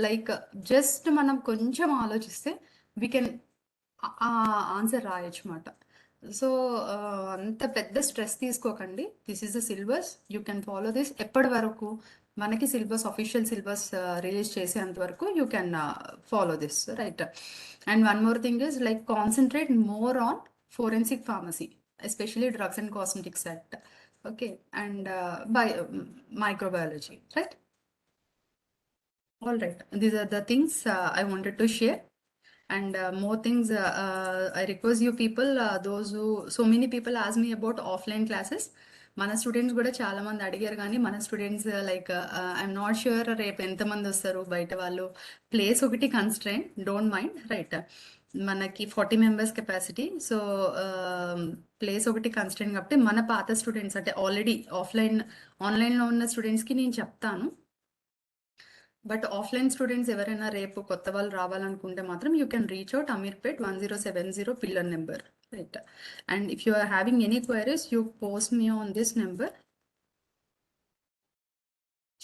లైక్ జస్ట్ మనం కొంచెం ఆలోచిస్తే వీ కెన్ ఆన్సర్ రాయొచ్చు అన్నమాట. సో అంత పెద్ద స్ట్రెస్ తీసుకోకండి. This is the syllabus, you can follow this. ఎప్పటి వరకు మనకి సిలబస్, అఫీషియల్ సిలబస్ రిలీజ్ చేసేంత వరకు you can follow this, right. And one more thing is like concentrate more on forensic pharmacy, especially drugs and cosmetics act, okay, and microbiology, right. All right, these are the things I wanted to share. And more things, I request you people, those who, so many people ask me about offline classes. మన students కూడా చాలా మంది అడిగారు, కానీ మన students like I'm not sure రేపు ఎంతమంది వస్తారు బయట వాళ్ళు. ప్లేస్ ఒకటి కన్స్ట్రెయింట్, డోంట్ మైండ్, రైట్. మనకి 40 members కెపాసిటీ. సో ప్లేస్ ఒకటి కన్స్ట్రెయింట్ కాబట్టి మన పాత స్టూడెంట్స్, అంటే ఆల్రెడీ ఆన్లైన్లో ఉన్న స్టూడెంట్స్కి నేను చెప్తాను. బట్ ఆఫ్లైన్ స్టూడెంట్స్ ఎవరైనా రేపు కొత్త వాళ్ళు రావాలనుకుంటే మాత్రం you can reach out Ameerpet 1070 pillar number, right. And if you are having any queries you post me on this number.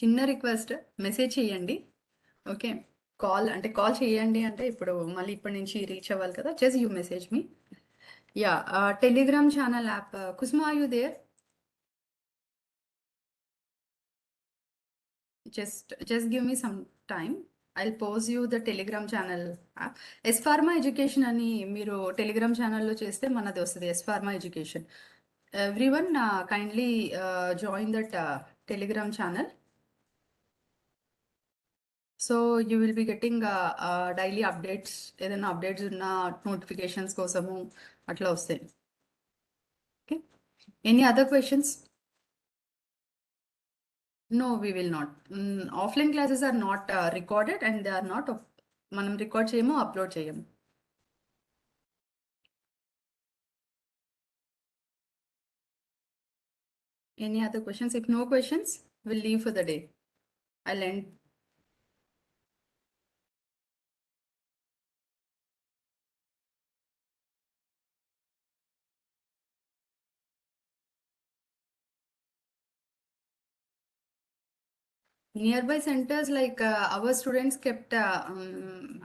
చిన్న రిక్వెస్ట్, మెసేజ్ చేయండి, ఓకే. కాల్ చేయండి అంటే ఇప్పుడు మళ్ళీ ఇప్పటి నుంచి రీచ్ అవ్వాలి కదా, just you message me. Yeah, Telegram channel app, Kusma are you there? just give me some time. I'll pose you the Telegram channel. S pharma education అని మీరు టెలిగ్రామ్ ఛానల్లో చేస్తే మనది వస్తుంది, S pharma education. Everyone kindly join that telegram channel. So you will be getting daily updates, ఏదైనా updates ఉన్న notifications కోసము అట్లా వస్తాయి. Okay, any other questions? No, we will not. Offline classes are not recorded and they are not, మనం record చేయము, upload చేయము. Any other questions? If no questions, we'll leave for the day. I'll end. Nearby centers like our students kept,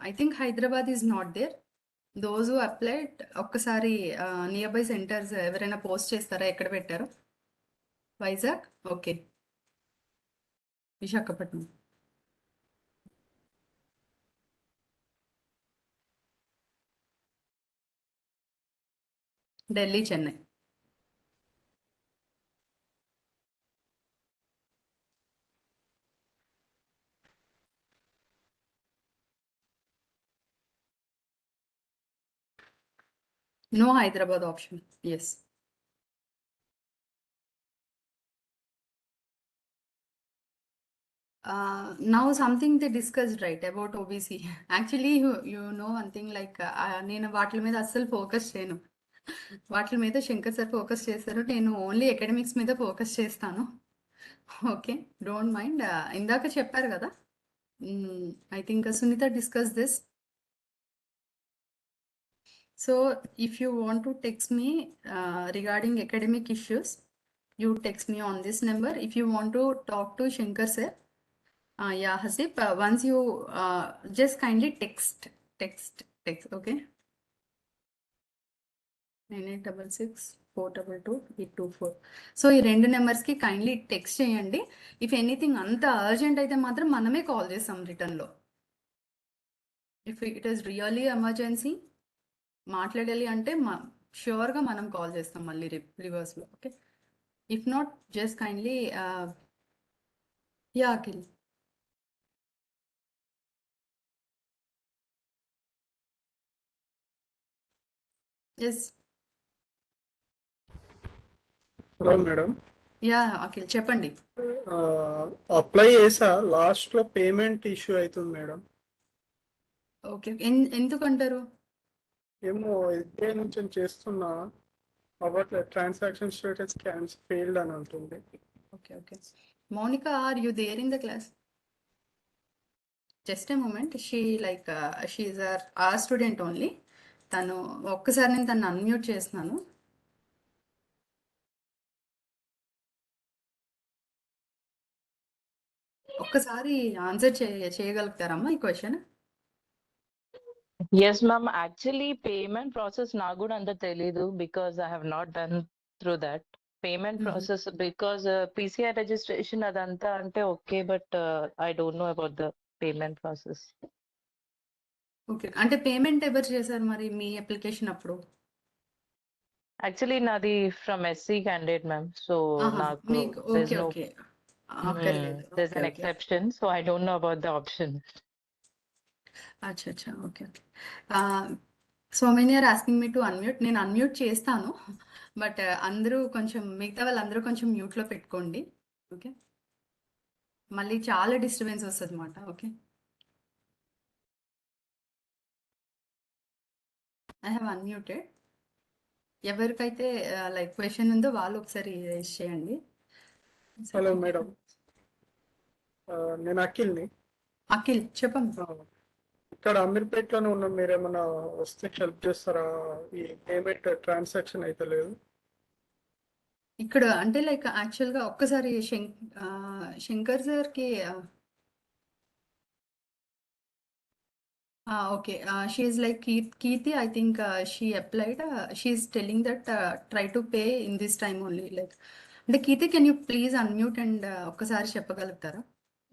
I think Hyderabad is not there. Those who applied, ఒక్కసారి nearby centres ఎవరైనా post చేస్తారా, ఎక్కడ పెట్టారు? Vizag, okay. Visakhapatnam, Delhi, Chennai. No Hyderabad option. Yes. Now something they discussed, right, about OBC. Actually, you know one thing, like నేను వాటి మీద అస్సలు focus చేయను. వాటి మీద శంకర్ సార్ ఫోకస్ చేస్తారు, నేను ఓన్లీ అకాడమిక్స్ మీద ఫోకస్ చేస్తాను. Okay, don't mind. ఇందాక చెప్పారు కదా, I think Sunitha discuss this. So if you want to text me regarding academic issues, you text me on this number. If you want to talk to Shankar sir, yeah, Hasip, once you just kindly text, okay? 9866422824. So ఈ రెండు నెంబర్స్కి kindly text చేయండి. If anything అంత urgent అయితే మాత్రం మనమే call చేస్తాం రిటర్న్లో. If it is really emergency మాట్లాడాలి అంటే ష్యూర్గా మనం కాల్ చేస్తాం మళ్ళీ రివర్స్లో. Okay, if not just kindly yeah Akhil. Yes, hello madam. Yeah Akhil చెప్పండి. అప్లై చేసా, లాస్ట్లో పేమెంట్ ఇష్యూ అవుతుంది మేడం. ఓకే, ఎందుకంటారు? ఏమో ఇదే నుంచి చేస్తున్నా అవ్వట్లేదు, ట్రాన్సాక్షన్ స్టేటస్ క్యాన్సిల్ ఫెయిల్డ్ అని ఉంటుంది. Okay okay, Mounika, are you there in the class? Just a moment. She is our student only. తను ఒక్కసారి నేను తను అన్మ్యూట్ చేస్తున్నాను. ఒక్కసారి ఆన్సర్ చేయగలుగుతారమ్మా ఈ question? Yes, ma'am. Actually, payment process నాకు కూడా అంత తెలీదు, because I have not done through that payment process, because PCR registration అదంతా అంటే okay, but I don't know about the payment process. Okay, అంటే పేమెంట్ ఎవరు చేశారు మరి మీ అప్లికేషన్ అప్పుడు? Actually, నాది from SC candidate, ma'am. So నాకు మీకు there's ఓకే no ఓకే అక్కర్లేదు. there's an exception, so I don't know about the option. అచ్చా అచ్చా, okay okay. So many are asking me to unmute. నేను అన్మ్యూట్ చేస్తాను, but అందరూ కొంచెం, మిగతా వాళ్ళందరూ కొంచెం మ్యూట్లో పెట్టుకోండి. ఓకే, మళ్ళీ చాలా డిస్టర్బెన్స్ వస్తుంది అన్నమాట. Okay, I have unmuted. ఎవరికైతే క్వశ్చన్ ఉందో వాళ్ళు ఒకసారి రేస్ చేయండి. హలో మేడం, నేను అఖిల్ని. అఖిల్ చెప్పండి. ఇక్కడ అమీర్పేట్లోనే ఉన్నాం, మీరేమైనా వస్తే హెల్ప్ చేస్తారా? ఈ పేమెంట్ ట్రాన్సాక్షన్ అయితే లేదు ఇక్కడ. అంటే యాక్చువల్గా ఒక్కసారి శంకర్ సార్కి, okay, she is like Kirti, I think she applied, she is telling that try to pay in this time only. అంటే Keerthi, can you please unmute and ఒక్కసారి చెప్పగలుగుతారా?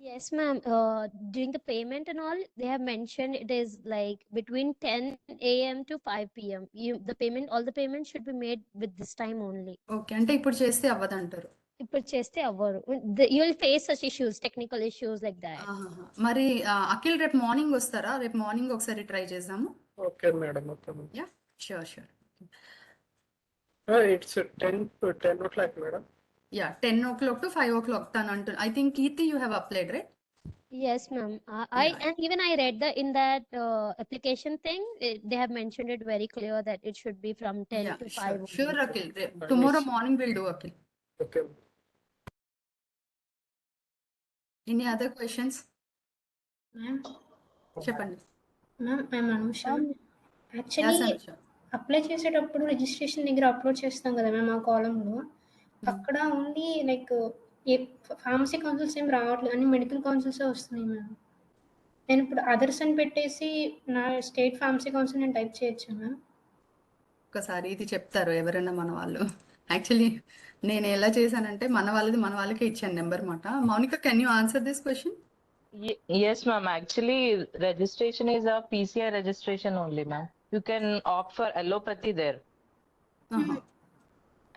Yes, ma'am. During the payment and all, they have mentioned it is like between 10 a.m. to 5 p.m. All the payments should be made with this time only. Okay, అంటే ఇప్పుడు చేస్తే అవ్వదంటారు. ఇప్పుడు చేస్తే అవ్వరు. You will face such issues, technical issues like that. ఆహాహా. మరి అఖిల్ రేపు morning వస్తారా? రేపు మార్నింగ్ ఒకసారి ట్రై చేద్దాము. Okay madam, okay madam. Ya, sure. It's 10 to 10 o'clock, madam. Ya, 10 o'clock to 5 o'clock తను అంటు. I think Keerthi you have applied, right? Yes, ma'am. And even I read in that application thing, they have mentioned it very clear that it should be from 10 to 5 only. Sure, Akhil. Tomorrow morning we'll do, Akhil. Okay. Any other questions? Ma'am, చెప్పండి. ma'am, I'm Anusha. Yes, Actually, Anusha. Apply చేసేటప్పుడు registration దగ్గర upload చేస్తాం కదా మేము ఆ కాలంలో, అక్కడ only like ఏ pharmacy councils ఏం రావట్లేదు, అన్ని మెడికల్ కౌన్సిల్సే వస్తున్నాయి మ్యామ్. నేను ఇప్పుడు అదర్స్ అని పెట్టేసి నా స్టేట్ ఫార్మసీ కౌన్సిల్ నేను టైప్ చేయొచ్చా మ్యామ్? ఒకసారి ఇది చెప్తారు ఎవరైనా మన వాళ్ళు. యాక్చువల్లీ నేను ఎలా చేశానంటే మన వాళ్ళకే ఇచ్చాను నెంబర్ మాట. Mounika, can you answer this question? Yes, ma'am. Actually, registration is a PCI registration only, ma'am. You can opt for allopathy there.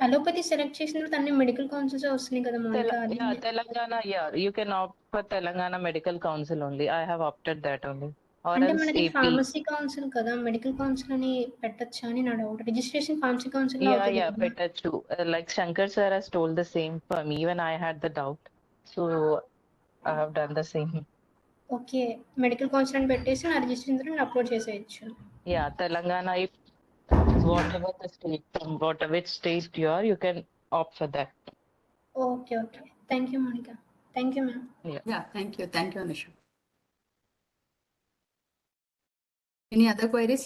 Allopathy select చేసిన తర్వాత అన్ని మెడికల్ కౌన్సిల్స్ వస్తున్నాయి కదా మౌనిక, అది Telangana, yeah, you can opt for Telangana Medical Council only. I have opted that only. Or అంటే else మనది AP. Pharmacy council కదా, medical council అని పెట్టచ్చా అని నా డౌట్. రిజిస్ట్రేషన్ ఫార్మసీ కౌన్సిల్ లో అవుతుంది Yeah, కదా? better too. Like Shankar sir has told the same for me when I had the doubt. So I have done the same. Okay, medical council అని పెట్టేసి నా రిజిస్ట్రేషన్ నేను upload చేసేయచ్చు. Yeah, Telangana, if whatever the state, from whatever state you are, you can opt for that. Okay, thank you Mounika. Thank you ma'am. Ya, thank you Anusha. Any other queries?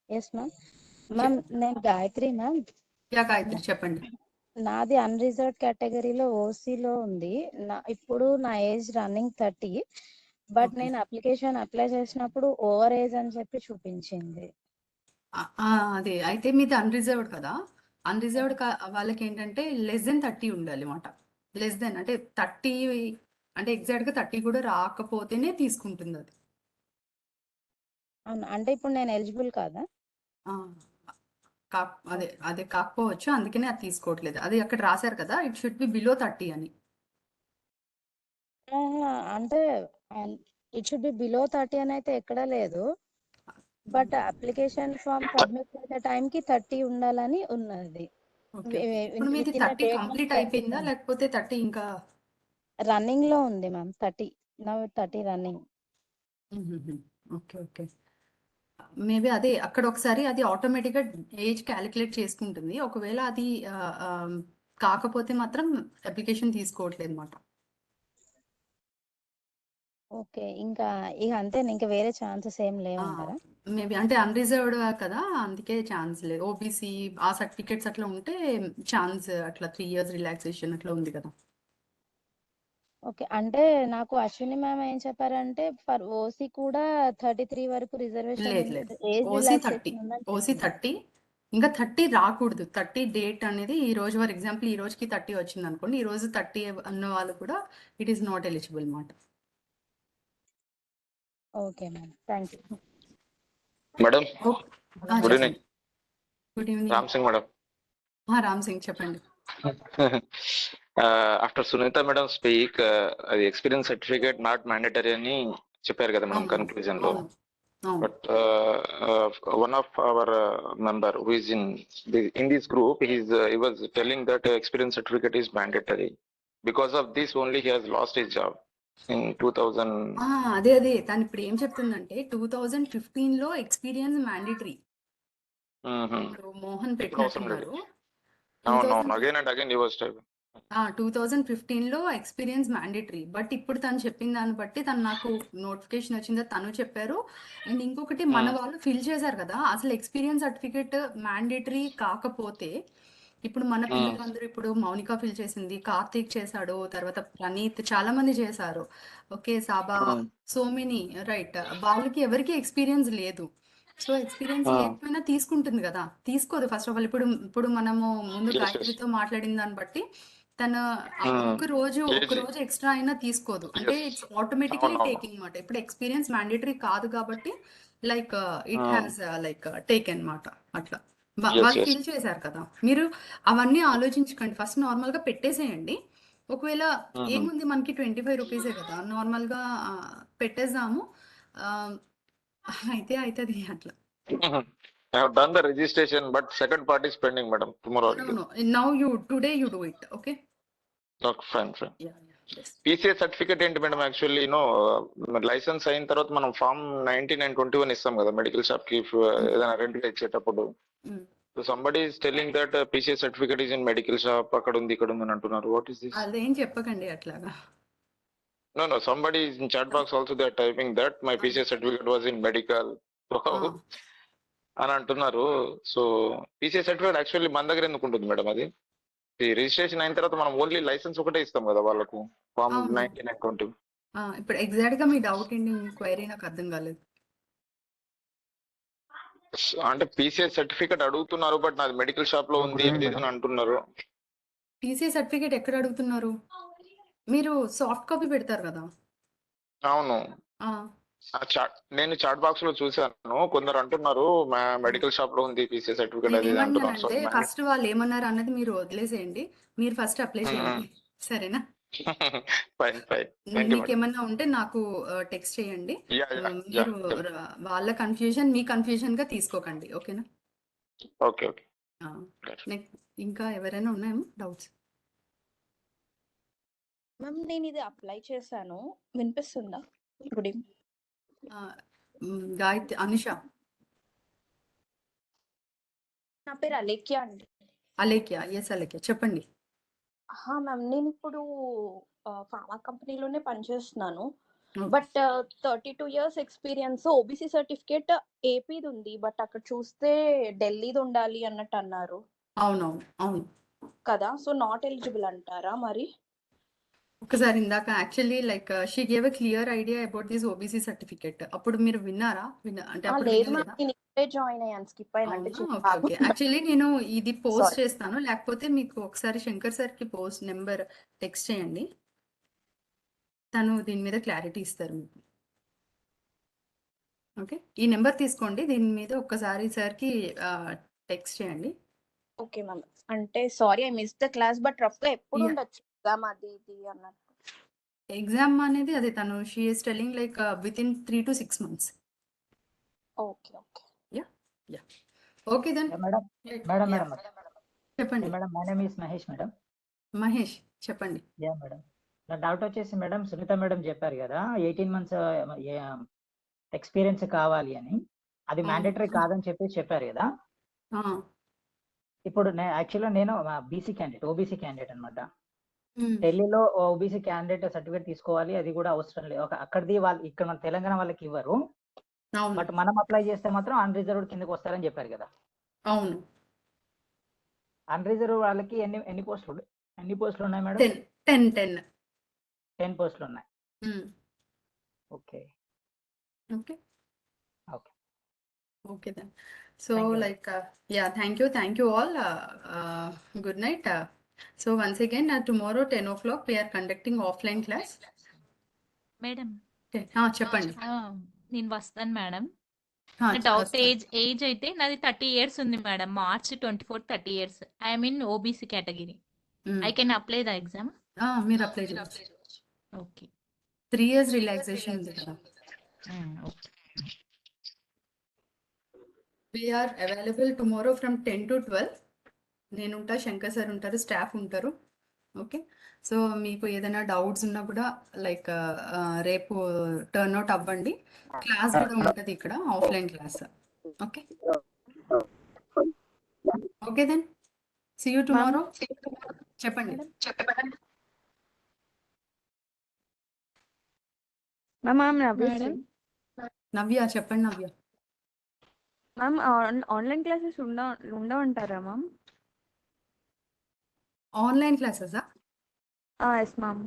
Yes ma'am. Ma'am, నేను Gayathri ma'am. Yeah, Gayatri చెప్పండి. నాది unreserved కేటగిరీలో ఓసీలో ఉంది. ఇప్పుడు నా age running 30, but నేను application apply చేసినప్పుడు over age అని చెప్పి చూపించింది. అదే అయితే మీది అన్రిజర్వ్డ్ కదా. అన్రిజర్వ్డ్ వాళ్ళకి ఏంటంటే లెస్ దెన్ 30 ఉండాలి అన్నమాట. లెస్ దెన్ అంటే 30, అంటే ఎగ్జాక్ట్గా 30 కూడా రాకపోతేనే తీసుకుంటుంది అది. అవును, అంటే ఇప్పుడు నేను ఎలిజిబుల్ కాదా? అదే కాకపోవచ్చు, అందుకనే అది తీసుకోవట్లేదు. అది అక్కడ రాశారు కదా, ఇట్ షుడ్ బి బిలో 30 అని. అంటే ఇట్ షుడ్ బి బిలో 30 అని అయితే ఎక్కడా లేదు, బట్ అప్లికేషన్ ఫామ్ సబ్మిట్ చేసే టైంకి 30 ఉండాలని ఉన్నది. ఇప్పుడు మీది 30 కంప్లీట్ అయిపోయిందా లేకపోతే 30 ఇంకా రన్నింగ్ లో ఉంది మ్యామ్? 30 రన్నింగ్. ఓకే. మేబీ అదే అక్కడ ఒకసారి అది ఆటోమేటిక్గా ఏజ్ క్యాలిక్యులేట్ చేసుకుంటుంది. ఒకవేళ అది కాకపోతే మాత్రం అప్లికేషన్ తీసుకోవట్లేదు అన్నమాట. ఓకే, ఇంకా ఇక అంతే, ఇంకా వేరే ఛాన్సెస్ ఏం లేవంటారా? మేబీ అంటే అన్రిజర్వ్డ్ కదా, అందుకే ఛాన్స్ లేదు. ఓబీసీ ఆ సర్టిఫికేట్స్ అట్లా ఉంటే ఛాన్స్ అట్లా 3 years రిలాక్సేషన్ అట్లా ఉంది కదా. ఓకే, అంటే నాకు అశ్విని మ్యామ్ ఏం చెప్పారంటే ఫర్ ఓసీ కూడా 33 వరకు రిజర్వేషన్ లేదు. ఓసీ 30 ఇంకా 30 రాకూడదు. 30 డేట్ అనేది ఈ రోజు, ఫర్ ఎగ్జాంపుల్ ఈ రోజుకి 30 వచ్చింది అనుకోండి, ఈ రోజు 30 అన్న వాళ్ళు కూడా ఇట్ ఈస్ నాట్ ఎలిజిబుల్ అన్నమాట. Okay ma'am, thank you madam. Good evening. Good evening Ram Singh madam. Ram Singh చెప్పండి. ఆఫ్టర్ సునీత మేడం స్పీక్, అది ఎక్స్పీరియన్స్ సర్టిఫికేట్ నాట్ మ్యాండేటరీ అని చెప్పారు కదా మేడం కన్క్లూజన్ లో. But one of our member who is in this group he was telling that experience certificate is mandatory. Because of this only he has lost his job in 2000. అదే తను ఇప్పుడు ఏం చెప్తుందంటే 2015 లో ఎక్స్పీరియన్స్ మ్యాండేటరీ. మోహన్ పెట్టినట్టున్నారు. Again and again he was telling 2015 లో experience mandatory. But ఇప్పుడు తను చెప్పిన దాన్ని బట్టి తను నాకు నోటిఫికేషన్ వచ్చిందో తను చెప్పారు. అండ్ ఇంకొకటి మన వాళ్ళు ఫిల్ చేశారు కదా, అసలు ఎక్స్పీరియన్స్ సర్టిఫికేట్ మ్యాండేటరీ కాకపోతే ఇప్పుడు మన పిల్లలందరూ, ఇప్పుడు మౌనిక ఫిల్ చేసింది, కార్తీక్ చేశాడు, తర్వాత ప్రణీత్, చాలా మంది చేశారు. Okay, Saba, so many, right. వాళ్ళకి ఎవరికి ఎక్స్పీరియన్స్ లేదు. సో ఎక్స్పీరియన్స్ లేకపోయినా తీసుకుంటుంది కదా, తీసుకోదు ఫస్ట్ ఆఫ్ ఆల్. ఇప్పుడు మనము ముందు గాయత్రితో మాట్లాడిన దాన్ని బట్టి తన ఒక రోజు ఎక్స్ట్రా అయినా తీసుకోదు, అంటే Yes. ఇట్స్ ఆటోమేటికలీ అవునవును. టేకింగ్ మాట. ఇప్పుడు ఎక్స్పీరియన్స్ మ్యాండేటరీ కాదు కాబట్టి like it has like take అనమాట. అట్లా Yes, వాళ్ళు yes. ఫీల్ చేశారు కదా. మీరు అవన్నీ ఆలోచించకండి, ఫస్ట్ నార్మల్గా పెట్టేసేయండి. ఒకవేళ ఏముంది మనకి 25 రూపీసే కదా, నార్మల్గా పెట్టేద్దాము, ఆ, అయితే అవుతుంది అట్లా. I have done the registration, but second part is pending, madam. Tomorrow I'll do. No, now today you do it, okay? Okay, fine. Yeah, yes. PCA certificate ఏంటి మేడం? యాక్చువల్లీ లైసెన్స్ అయిన తర్వాత మనం ఫామ్ 9921 ఇస్తాం కదా medical shop కి ఏదైనా rent ఇచ్చేటప్పుడు. So somebody is telling that PCA certificate is in medical shop, అక్కడ ఉంది ఇక్కడ ఉంది అని అంటున్నారు. What is this? అదేం చెప్పకండి అట్లాగా. No, somebody is in chat box also, they are typing that my PCA certificate was in medical అని అంటున్నారు. సో PCA సర్టిఫికేట్ యాక్చువల్లీ మన దగ్గర ఎందుకు ఉంటుంది మేడం? అది రిజిస్ట్రేషన్ అయిన తర్వాత మనం ఓన్లీ లైసెన్స్ ఒకటే ఇస్తాం కదా వాళ్ళకు, ఫామ్ 9920. ఇప్పుడు ఎగ్జాక్ట్ గా మీ డౌట్ ఏంటి, మీ క్వైరీ నాకు అర్థం కాలేదు. అంటే PCA సర్టిఫికేట్ అడుగుతున్నారు, బట్ నాది మెడికల్ షాప్ లో ఉంది అని అంటున్నారు. PCA సర్టిఫికేట్ ఎక్కడ అడుగుతున్నారు? మీరు సాఫ్ట్ కాపీ పెడతారు కదా. అవును, నేను చాట్ బాక్స్ లో చూసాను, కొందరు అంటున్నారు మెడికల్ షాప్ లో ఉంది PCA సర్టిఫికేట్ అది అంటున్నారు. ఫస్ట్ వాళ్ళు ఏమన్నారు అన్నది మీరు వదిలేసేయండి, మీరు ఫస్ట్ అప్లై చేయండి, సరేనా? ఫైన్. మీకు ఏమన్నా ఉంటే నాకు టెక్స్ట్ చేయండి. మీరు వాళ్ళ కన్ఫ్యూజన్ మీ కన్ఫ్యూజన్ గా తీసుకోకండి, ఓకేనా? ఓకే. ఇంకా ఎవరైనా ఉన్నాయేమో డౌట్స్? మ్యామ్ నేను ఇది అప్లై చేశాను, వినిపిస్తుందా? Good evening. గాయత్రి, అనుష. నా పేరు అలేఖ్య అండి. అలేఖ్య, ఎస్ అలేఖ్య, చెప్పండి. మ్యామ్ నేను ఇప్పుడు ఫార్మా కంపెనీలోనే పనిచేస్తున్నాను, but 32 years experience. OBC certificate ఏపీది ఉంది, బట్ అక్కడ చూస్తే ఢిల్లీది ఉండాలి అన్నట్టు అన్నారు. అవును కదా, సో నాట్ ఎలిజిబుల్ అంటారా మరి? ఒకసారి ఇందాక actually like she gave a clear idea about this OBC certificate. అప్పుడు మీరు విన్నారా? అంటే అప్పుడు జాయిన్ అయ్యాను, స్కిప్ అయినట్టు. ఓకే. యాక్చువల్లీ నేను ఇది పోస్ట్ చేస్తాను, లేకపోతే మీకు ఒకసారి శంకర్ సార్ కి పోస్ట్ నెంబర్ టెక్స్ట్ చేయండి, తను దీని మీద క్లారిటీ ఇస్తారు మీకు. ఓకే, ఈ నెంబర్ తీసుకోండి, దీని మీద ఒక్కసారి సార్కి టెక్స్ట్ చేయండి. Okay ma'am. అంటే sorry I miss the class, but rough గా ఎప్పుడు ఉండొచ్చు ఎగ్జామ్ అది ఇది అన్నట్టు? ఎగ్జామ్ అనేది అదే తను she is telling like within 3 to 6 months. Okay. Yeah okay then. Madam చెప్పండి madam. My name is Mahesh madam. Mahesh చెప్పండి. యా మేడం, నా డౌట్ వచ్చేసి మేడం, సునీత మేడం చెప్పారు కదా 18 months ఎక్స్పీరియన్స్ కావాలి అని, అది మ్యాండేటరీ కాదని చెప్పారు కదా. ఇప్పుడు యాక్చువల్గా నేను ఓబీసీ క్యాండిడేట్ అనమాట. ఢిల్లీలో ఓబీసీ క్యాండిడేట్ సర్టిఫికేట్ తీసుకోవాలి, అది కూడా అవసరం లేదు. అక్కడిది వాళ్ళు ఇక్కడ మన తెలంగాణ వాళ్ళకి ఇవ్వరు, బట్ మనం అప్లై చేస్తే మాత్రం అన్రిజర్వ్డ్ కిందకి వస్తారని చెప్పారు కదా. అవును, అన్రిజర్వ్ వాళ్ళకి ఎన్ని పోస్టులు ఉన్నాయి మేడం? 10 పోస్టులు ఉన్నాయి. Okay then. So like yeah, thank you all. Good night. So once again tomorrow 10 o'clock we are conducting offline class. Madam చెప్పండి. నేను వస్తాను మేడం. డౌట్ ఏజ్ అయితే నాది 30 years ఉంది madam. March 24 30 years. I mean OBC category. I can apply the exam. మీరు apply చేయొచ్చు. Okay. 3 years relaxation ఉంది కదా. Okay. We are available tomorrow from 10 to 12. నేను ఉంటా, శంకర్ సార్ ఉంటారు, స్టాఫ్ ఉంటారు. ఓకే, సో మీకు ఏదైనా డౌట్స్ ఉన్నా కూడా లైక్ రేపు టర్న్ అవుట్ అవ్వండి. క్లాస్ కూడా ఉంటుంది ఇక్కడ, offline class. Okay then, see you tomorrow. చెప్పండి. నవ్య చెప్పండి. నవ్య మ్యామ్, ఆన్లైన్ క్లాసెస్ ఉండవంటారా మ్యామ్? ఆన్లైన్ క్లాసెసా? Yes ma'am.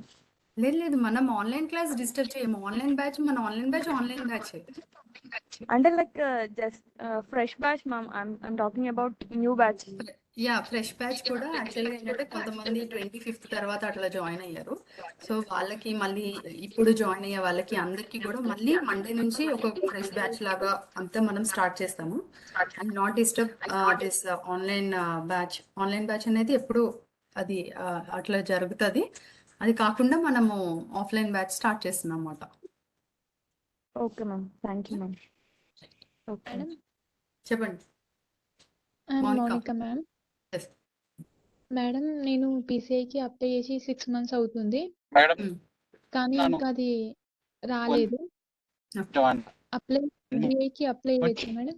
లేదు, మనం ఆన్లైన్ క్లాస్ రిజిస్టర్ చేయము. ఆన్లైన్ బ్యాచ్ ఆన్లైన్ బ్యాచ్ అంటే like just fresh batch ma'am. I'm talking about new batch. Yeah fresh batch కూడా యాక్చువల్గా ఏంటంటే కొంతమంది 25th తర్వాత అట్లా జాయిన్ అయ్యారు. సో వాళ్ళకి మళ్ళీ ఇప్పుడు జాయిన్ అయ్యే వాళ్ళకి అందరికీ కూడా మళ్ళీ మండే నుంచి ఒక ఫ్రెష్ బ్యాచ్ లాగా అంతా మనం స్టార్ట్ చేస్తాము. And not disturb this online batch అనేది ఎప్పుడు అది అట్లా జరుగుతుంది. అది కాకుండా మనము ఆఫ్లైన్ బ్యాచ్ స్టార్ట్ చేస్తున్నాం అన్నమాట. Okay ma'am, thank you ma'am. Okay madam చెప్పండి Mounika Mounika. Ma'am. Yes. Madam నేను పీసీఐకి అప్లై చేసి 6 months అవుతుంది, కానీ ఇంకా అది రాలేదు. అప్లై డిఐకి అప్లై చేయొచ్చా మేడం?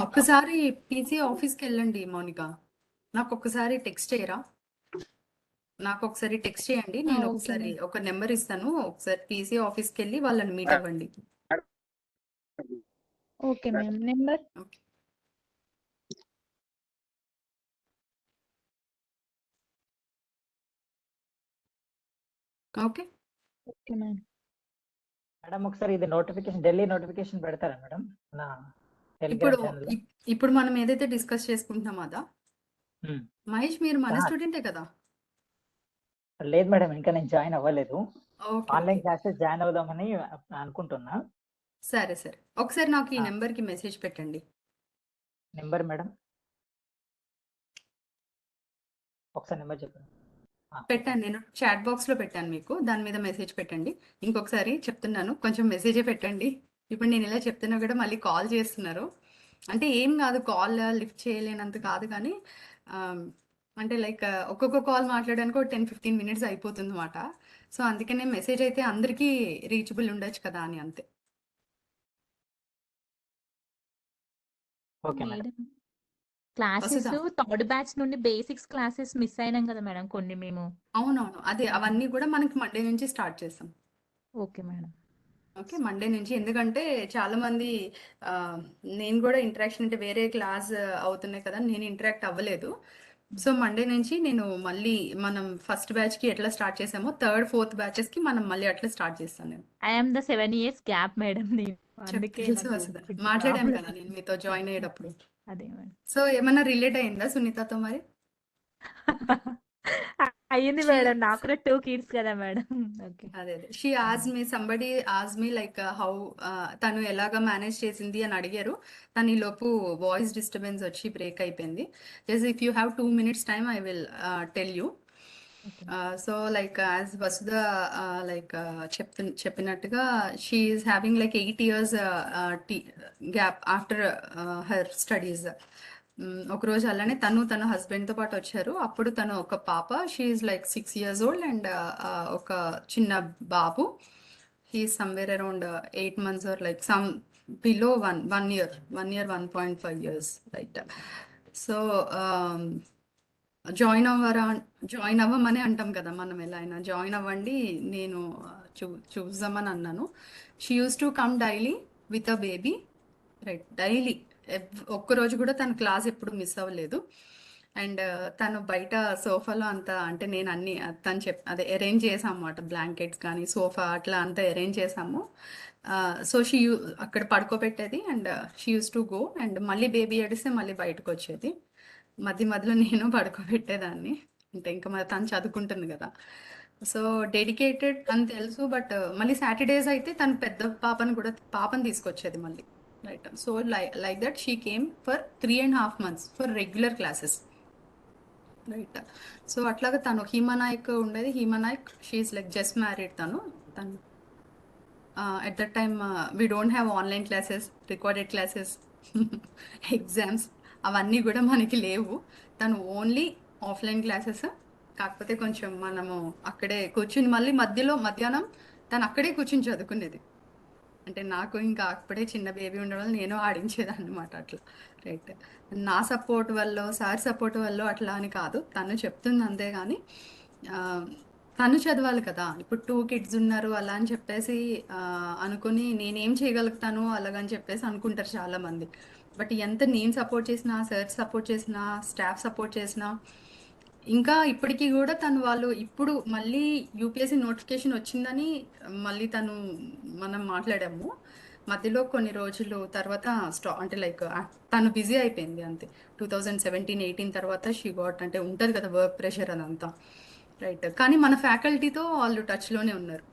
ఒక్కసారి పీసీ ఆఫీస్కి వెళ్ళండి మౌనిక. నాకు ఒక్కసారి టెక్స్ట్ చేయరా? నాకు ఒకసారి టెక్స్ట్ చేయండి. నేను ఓకే ఒకసారి మ్యామ్. ఒక నెంబర్ ఇస్తాను. ఒకసారి పీసీ ఆఫీస్కి వెళ్ళి వాళ్ళని మీట్ అవ్వండి. Okay ma'am. Number okay. Okay okay ma'am. Madam ఒకసారి ఇది నోటిఫికేషన్, ఢిల్లీ నోటిఫికేషన్ పెడతారా మేడం నా ఇప్పుడు టెలిగ్రామ్ ఛానల్? ఇప్పుడు మనం ఏదైతే డిస్కస్ చేసుకుంటున్నామో అదా మహేష్, మీరు మన స్టూడెంటే కదా? లేదు మేడం, ఇంకా నేను జాయిన్ అవ్వలేదు. Okay online okay classes join అవుదామని అనుకుంటున్నా. సరే సరే, ఒకసారి నాకు ఈ నెంబర్కి మెసేజ్ పెట్టండి. నెంబర్ మేడం ఒకసారి నెంబర్ చెప్పండి. పెట్టాను, నేను చాట్ బాక్స్లో పెట్టాను మీకు. దాని మీద మెసేజ్ పెట్టండి. ఇంకొకసారి చెప్తున్నాను, కొంచెం మెసేజే పెట్టండి. ఇప్పుడు నేను ఇలా చెప్తున్నా కూడా మళ్ళీ కాల్ చేస్తున్నారు. అంటే ఏం కాదు, కాల్ లిఫ్ట్ చేయలేనంత కాదు, కానీ అంటే లైక్ ఒక్కొక్క కాల్ మాట్లాడడానికి ఒక 10-15 minutes అయిపోతుంది అన్నమాట. సో అందుకనే మెసేజ్ అయితే అందరికీ రీచబుల్ ఉండొచ్చు కదా అని, అంతే. Okay madam. మేడం క్లాసెస్ వస్తుందా? థర్డ్ బ్యాచ్ నుండి బేసిక్స్ క్లాసెస్ మిస్ అయినాం కదా మేడం కొన్ని మేము. అవునవును, అదే అవన్నీ కూడా మనకి మండే నుంచి స్టార్ట్ చేస్తాం. Okay madam. ఓకే, మండే నుంచి. ఎందుకంటే చాలామంది నేను కూడా ఇంటరాక్షన్ అంటే వేరే క్లాస్ అవుతున్నాయి కదా, నేను ఇంటరాక్ట్ అవ్వలేదు. సో మండే నుంచి నేను మళ్ళీ మనం ఫస్ట్ బ్యాచ్కి ఎట్లా స్టార్ట్ చేసామో థర్డ్ ఫోర్త్ బ్యాచెస్కి మనం మళ్ళీ అట్లా స్టార్ట్ చేస్తాను నేను. I'm the 7 years gap madam. అందుకే తెలుసు నాకు వస్తుందా, కొంచెం మాట్లాడాం ప్రాబ్లం. కదా నేను మీతో జాయిన్ అయ్యేటప్పుడు. అదే మేడం. సో ఏమన్నా రిలేట్ అయిందా సునీతతో మరి? అయ్యింది She మేడం, నాకు కూడా 2 kids కదా మేడం. ఓకే. అదే she Aaj me somebody Aaj me like how తను ఎలాగ మేనేజ్ చేసింది అని అడిగారు. తను ఈ లోపు వాయిస్ డిస్టర్బెన్స్ వచ్చి బ్రేక్ అయిపోయింది. Just if you have 2 minutes time I will tell you. So like as Vasudha like చెప్పినట్టుగా she is having like 8 years gap after her studies. ఒకరోజు అలానే తన హస్బెండ్తో పాటు వచ్చారు. అప్పుడు తను ఒక పాప, she is like 6 years old, and ఒక చిన్న బాబు, he is somewhere around 8 months or like some below 1 year 1.5 years right. So join అవ్వమని అంటాం కదా మనం, ఎలా అయినా జాయిన్ అవ్వండి, నేను చూద్దామని అన్నాను. She used to come daily with a baby right, daily ఒక్కరోజు కూడా తన క్లాస్ ఎప్పుడు మిస్ అవ్వలేదు. అండ్ తను బయట సోఫాలో అంతా అంటే నేను అన్ని తను అదే అరేంజ్ చేసాము అన్నమాట, బ్లాంకెట్స్ కానీ సోఫా అట్లా అంతా అరేంజ్ చేసాము. సో అక్కడ పడుకోబెట్టేది, and she used to go, and మళ్ళీ బేబీ ఏడిస్తే మళ్ళీ బయటకు వచ్చేది. మధ్యలో నేను పడుకోబెట్టేదాన్ని, అంటే ఇంకా మరి తను చదువుకుంటుంది కదా. సో డెడికేటెడ్ అని తెలుసు, బట్ మళ్ళీ సాటర్డేస్ అయితే తను పెద్ద పాపని తీసుకొచ్చేది మళ్ళీ right. So like that she came for 3.5 months for regular classes right. So అట్లాగా తను హీమానాయక్ ఉండేది. Hima Nayak she is like just married. తను at that time we don't have online classes, recorded classes, exams అవన్నీ కూడా మనకి లేవు. తను ఓన్లీ ఆఫ్లైన్ క్లాసెస్. కాకపోతే కొంచెం మనము అక్కడే కూర్చుని మళ్ళీ మధ్యాహ్నం తను అక్కడే కూర్చుని చదువుకునేది. అంటే నాకు ఇంకా అప్పుడే చిన్న బేబీ ఉండడం నేను ఆడించేదాన్ని అనమాట అట్లా రైట్. నా సపోర్ట్ వల్ల, సార్ సపోర్ట్ వల్ల అట్లా అని కాదు, తను చెప్తుంది అంతే. కానీ తను చదవాలి కదా. ఇప్పుడు 2 kids ఉన్నారు అలా అని చెప్పేసి అనుకుని నేనేం చేయగలుగుతాను అలాగని చెప్పేసి అనుకుంటారు చాలామంది. బట్ ఎంత నేను సపోర్ట్ చేసినా, సార్ సపోర్ట్ చేసినా, స్టాఫ్ సపోర్ట్ చేసినా, ఇంకా ఇప్పటికీ కూడా వాళ్ళు ఇప్పుడు మళ్ళీ యూపీఎస్సీ నోటిఫికేషన్ వచ్చిందని మళ్ళీ మనం మాట్లాడాము. మధ్యలో కొన్ని రోజులు తర్వాత అంటే లైక్ తను బిజీ అయిపోయింది అంతే. 2017-18 తర్వాత షీ గాట్ అంటే ఉంటుంది కదా వర్క్ ప్రెషర్ అదంతా, రైట్. కానీ మన ఫ్యాకల్టీతో వాళ్ళు టచ్లోనే ఉన్నారు.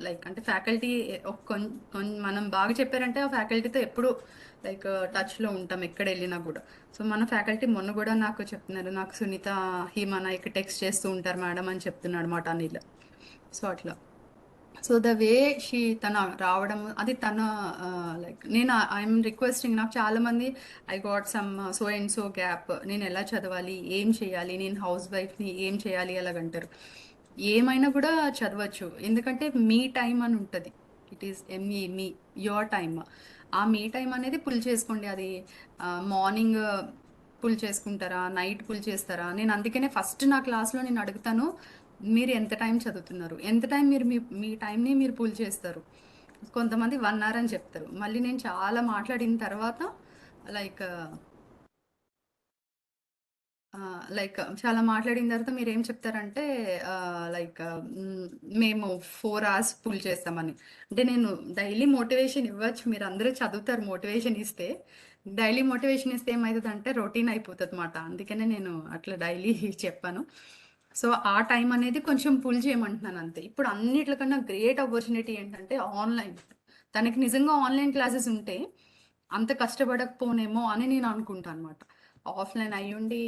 లైక్ అంటే ఫ్యాకల్టీ మనం బాగా చెప్పారంటే ఆ ఫ్యాకల్టీతో ఎప్పుడు లైక్ టచ్లో ఉంటాం ఎక్కడ వెళ్ళినా కూడా. సో మన ఫ్యాకల్టీ మొన్న కూడా నాకు చెప్తున్నారు, నాకు సునీత హీమా నాయక్ టెక్స్ట్ చేస్తూ ఉంటారు మేడం అని చెప్తున్నాడు మాట అనిల్. సో అట్లా. సో ద వే తన రావడం అది తన లైక్ నేను ఐఎమ్ రిక్వెస్టింగ్, నాకు చాలామంది I got some so and so gap, నేను ఎలా చదవాలి, ఏం చేయాలి, నేను హౌస్ వైఫ్ని ఏం చేయాలి అలాగంటారు. ఏమైనా కూడా చదవచ్చు, ఎందుకంటే మీ టైం అని ఉంటుంది. It is me your time. ఆ మీ టైం అనేది పుల్ చేసుకోండి. అది మార్నింగ్ పుల్ చేసుకుంటారా, నైట్ పుల్ చేస్తారా? నేను అందుకనే ఫస్ట్ నా క్లాస్లో నేను అడుగుతాను, మీరు ఎంత టైం చదువుతున్నారు, ఎంత టైం మీరు మీ టైంని మీరు పుల్ చేస్తారు. కొంతమంది 1 hour అని చెప్తారు. మళ్ళీ నేను చాలా మాట్లాడిన తర్వాత లైక్ చాలా మాట్లాడిన తర్వాత మీరు ఏం చెప్తారంటే లైక్ మేము 4 hours పుల్ చేస్తామని. అంటే నేను డైలీ మోటివేషన్ ఇవ్వచ్చు, మీరు అందరూ చదువుతారు మోటివేషన్ ఇస్తే. డైలీ మోటివేషన్ ఇస్తే ఏమవుతుందంటే రొటీన్ అయిపోతుంది అన్నమాట. అందుకనే నేను అట్లా డైలీ చెప్పాను. సో ఆ టైం అనేది కొంచెం పుల్ చేయమంటున్నాను అంతే. ఇప్పుడు అన్నిటికన్నా గ్రేట్ ఆపర్చునిటీ ఏంటంటే ఆన్లైన్. తనకి నిజంగా ఆన్లైన్ క్లాసెస్ ఉంటే అంత కష్టపడకపోనేమో అని నేను అనుకుంటాను అనమాట. ఆఫ్లైన్ అయ్యుండి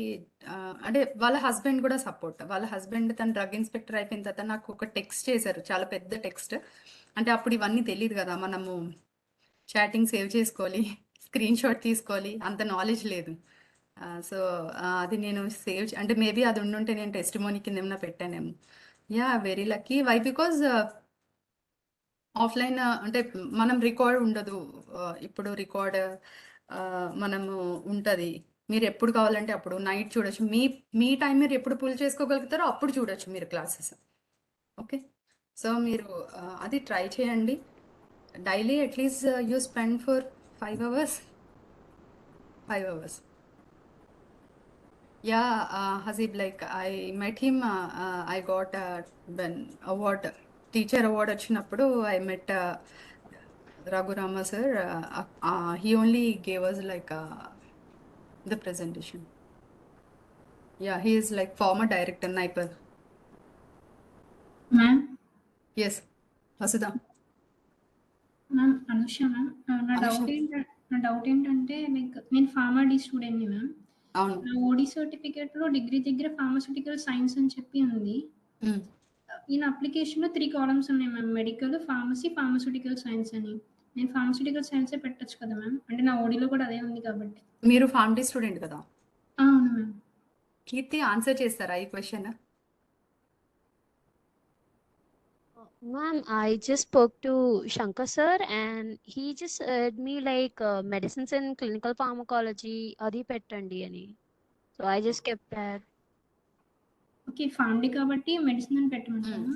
అంటే వాళ్ళ హస్బెండ్ కూడా సపోర్ట్. వాళ్ళ హస్బెండ్ తను డ్రగ్ ఇన్స్పెక్టర్ అయిపోయిన తర్వాత నాకు ఒక టెక్స్ట్ చేశారు, చాలా పెద్ద టెక్స్ట్. అంటే అప్పుడు ఇవన్నీ తెలియదు కదా, మనము చాటింగ్ సేవ్ చేసుకోవాలి, స్క్రీన్ షాట్ తీసుకోవాలి, అంత నాలెడ్జ్ లేదు. సో అది నేను సేవ్ అంటే మేబీ అది ఉండుంటే నేను టెస్టిమోనీ కింద ఏమైనా పెట్టానేమో. Yeah very lucky. Why because offline అంటే మనం రికార్డ్ ఉండదు. ఇప్పుడు రికార్డ్ మనము ఉంటుంది, మీరు ఎప్పుడు కావాలంటే అప్పుడు నైట్ చూడొచ్చు. మీ టైం మీరు ఎప్పుడు పుల్ చేసుకోగలుగుతారో అప్పుడు చూడొచ్చు మీరు క్లాసెస్. ఓకే, సో మీరు అది ట్రై చేయండి. Daily at least you spend for 5 hours. 5 hours. Yeah, Hasib, like I met him, I got when award, teacher award వచ్చినప్పుడు I met Raghurama sir. He only gave us like the presentation. Yeah, he is like former director, Naipal. Ma'am? Yes, Vasudha. Ma'am Anusha ma'am, నా doubt ఏంటంటే like నేను pharma స్టూడెంట్ని ma'am. అవును. నా ఓడి సర్టిఫికేట్లో degree దగ్గర pharmaceutical science అని చెప్పి ఉంది. ఈయన అప్లికేషన్లో 3 columns ఉన్నాయి ma'am, medical, pharmacy, pharmaceutical science అని. నేను ఫార్మాస్యూటికల్ సైన్సే పెట్టచ్చు కదా మ్యామ్, అంటే నా ఓడిలో కూడా అదే ఉంది కాబట్టి. మీరు ఫార్మసీ స్టూడెంట్ కదా? అవును మ్యామ్. కీర్తి ఆన్సర్ చేస్తారా ఈ question? Ma'am, I just spoke to Shankar sir and he just said me like medicines and clinical pharmacology adi pettandi ani. So I just kept that. Okay, pharm D కాబట్టి medicine అని పెట్టమంటాను.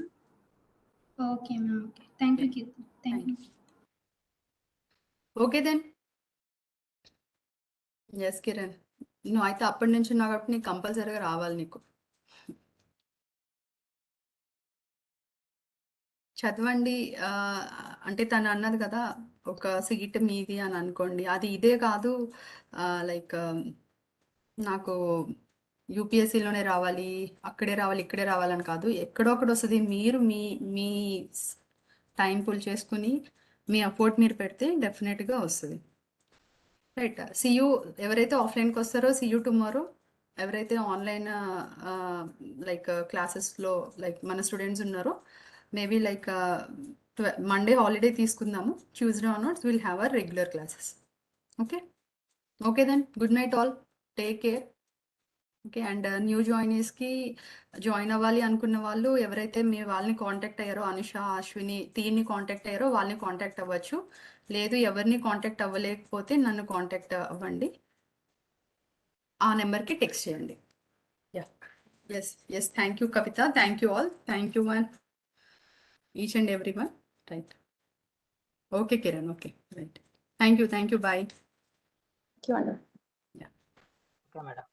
Okay ma'am, okay. Thank you Keerthi, thank you. Okay then. Yes Kiran, నువ్వు అయితే అప్పటి నుంచి ఉన్నావు కాబట్టి నీకు కంపల్సరీగా రావాలి. నీకు చదవండి. అంటే తను అన్నది కదా ఒక సీట్ మీది అని అనుకోండి, అది ఇదే కాదు. లైక్ నాకు యూపీఎస్సీలోనే రావాలి, అక్కడే రావాలి, ఇక్కడే రావాలని కాదు, ఎక్కడో ఒకటి వస్తుంది. మీరు మీ మీ టైం పుల్ చేసుకుని మీ అఫోర్ట్ మీరు పెడితే డెఫినెట్గా వస్తుంది. రైట్. సియూ ఎవరైతే ఆఫ్లైన్కి వస్తారో సియూ టుమారో. ఎవరైతే ఆన్లైన్ లైక్ క్లాసెస్లో లైక్ మన స్టూడెంట్స్ ఉన్నారో మేబీ లైక్ మండే హాలిడే తీసుకుందాము, Tuesday onwards will have our regular classes. Okay, okay then. Good night all, take care. Okay, and new జాయినీస్కి జాయిన్ అవ్వాలి అనుకున్న వాళ్ళు ఎవరైతే మీ వాళ్ళని కాంటాక్ట్ అయ్యారో, అనుష, అశ్విని, టీని కాంటాక్ట్ అయ్యారో వాళ్ళని కాంటాక్ట్ అవ్వచ్చు. లేదు ఎవరిని కాంటాక్ట్ అవ్వలేకపోతే నన్ను కాంటాక్ట్ అవ్వండి, ఆ నెంబర్కి టెక్స్ట్ చేయండి. Ya, yes yes. Thank you Kavitha, thank you all, thank you one each and every one. Right. Okay Kiran, okay right. Thank you, bye. Thank you, madam. Okay madam.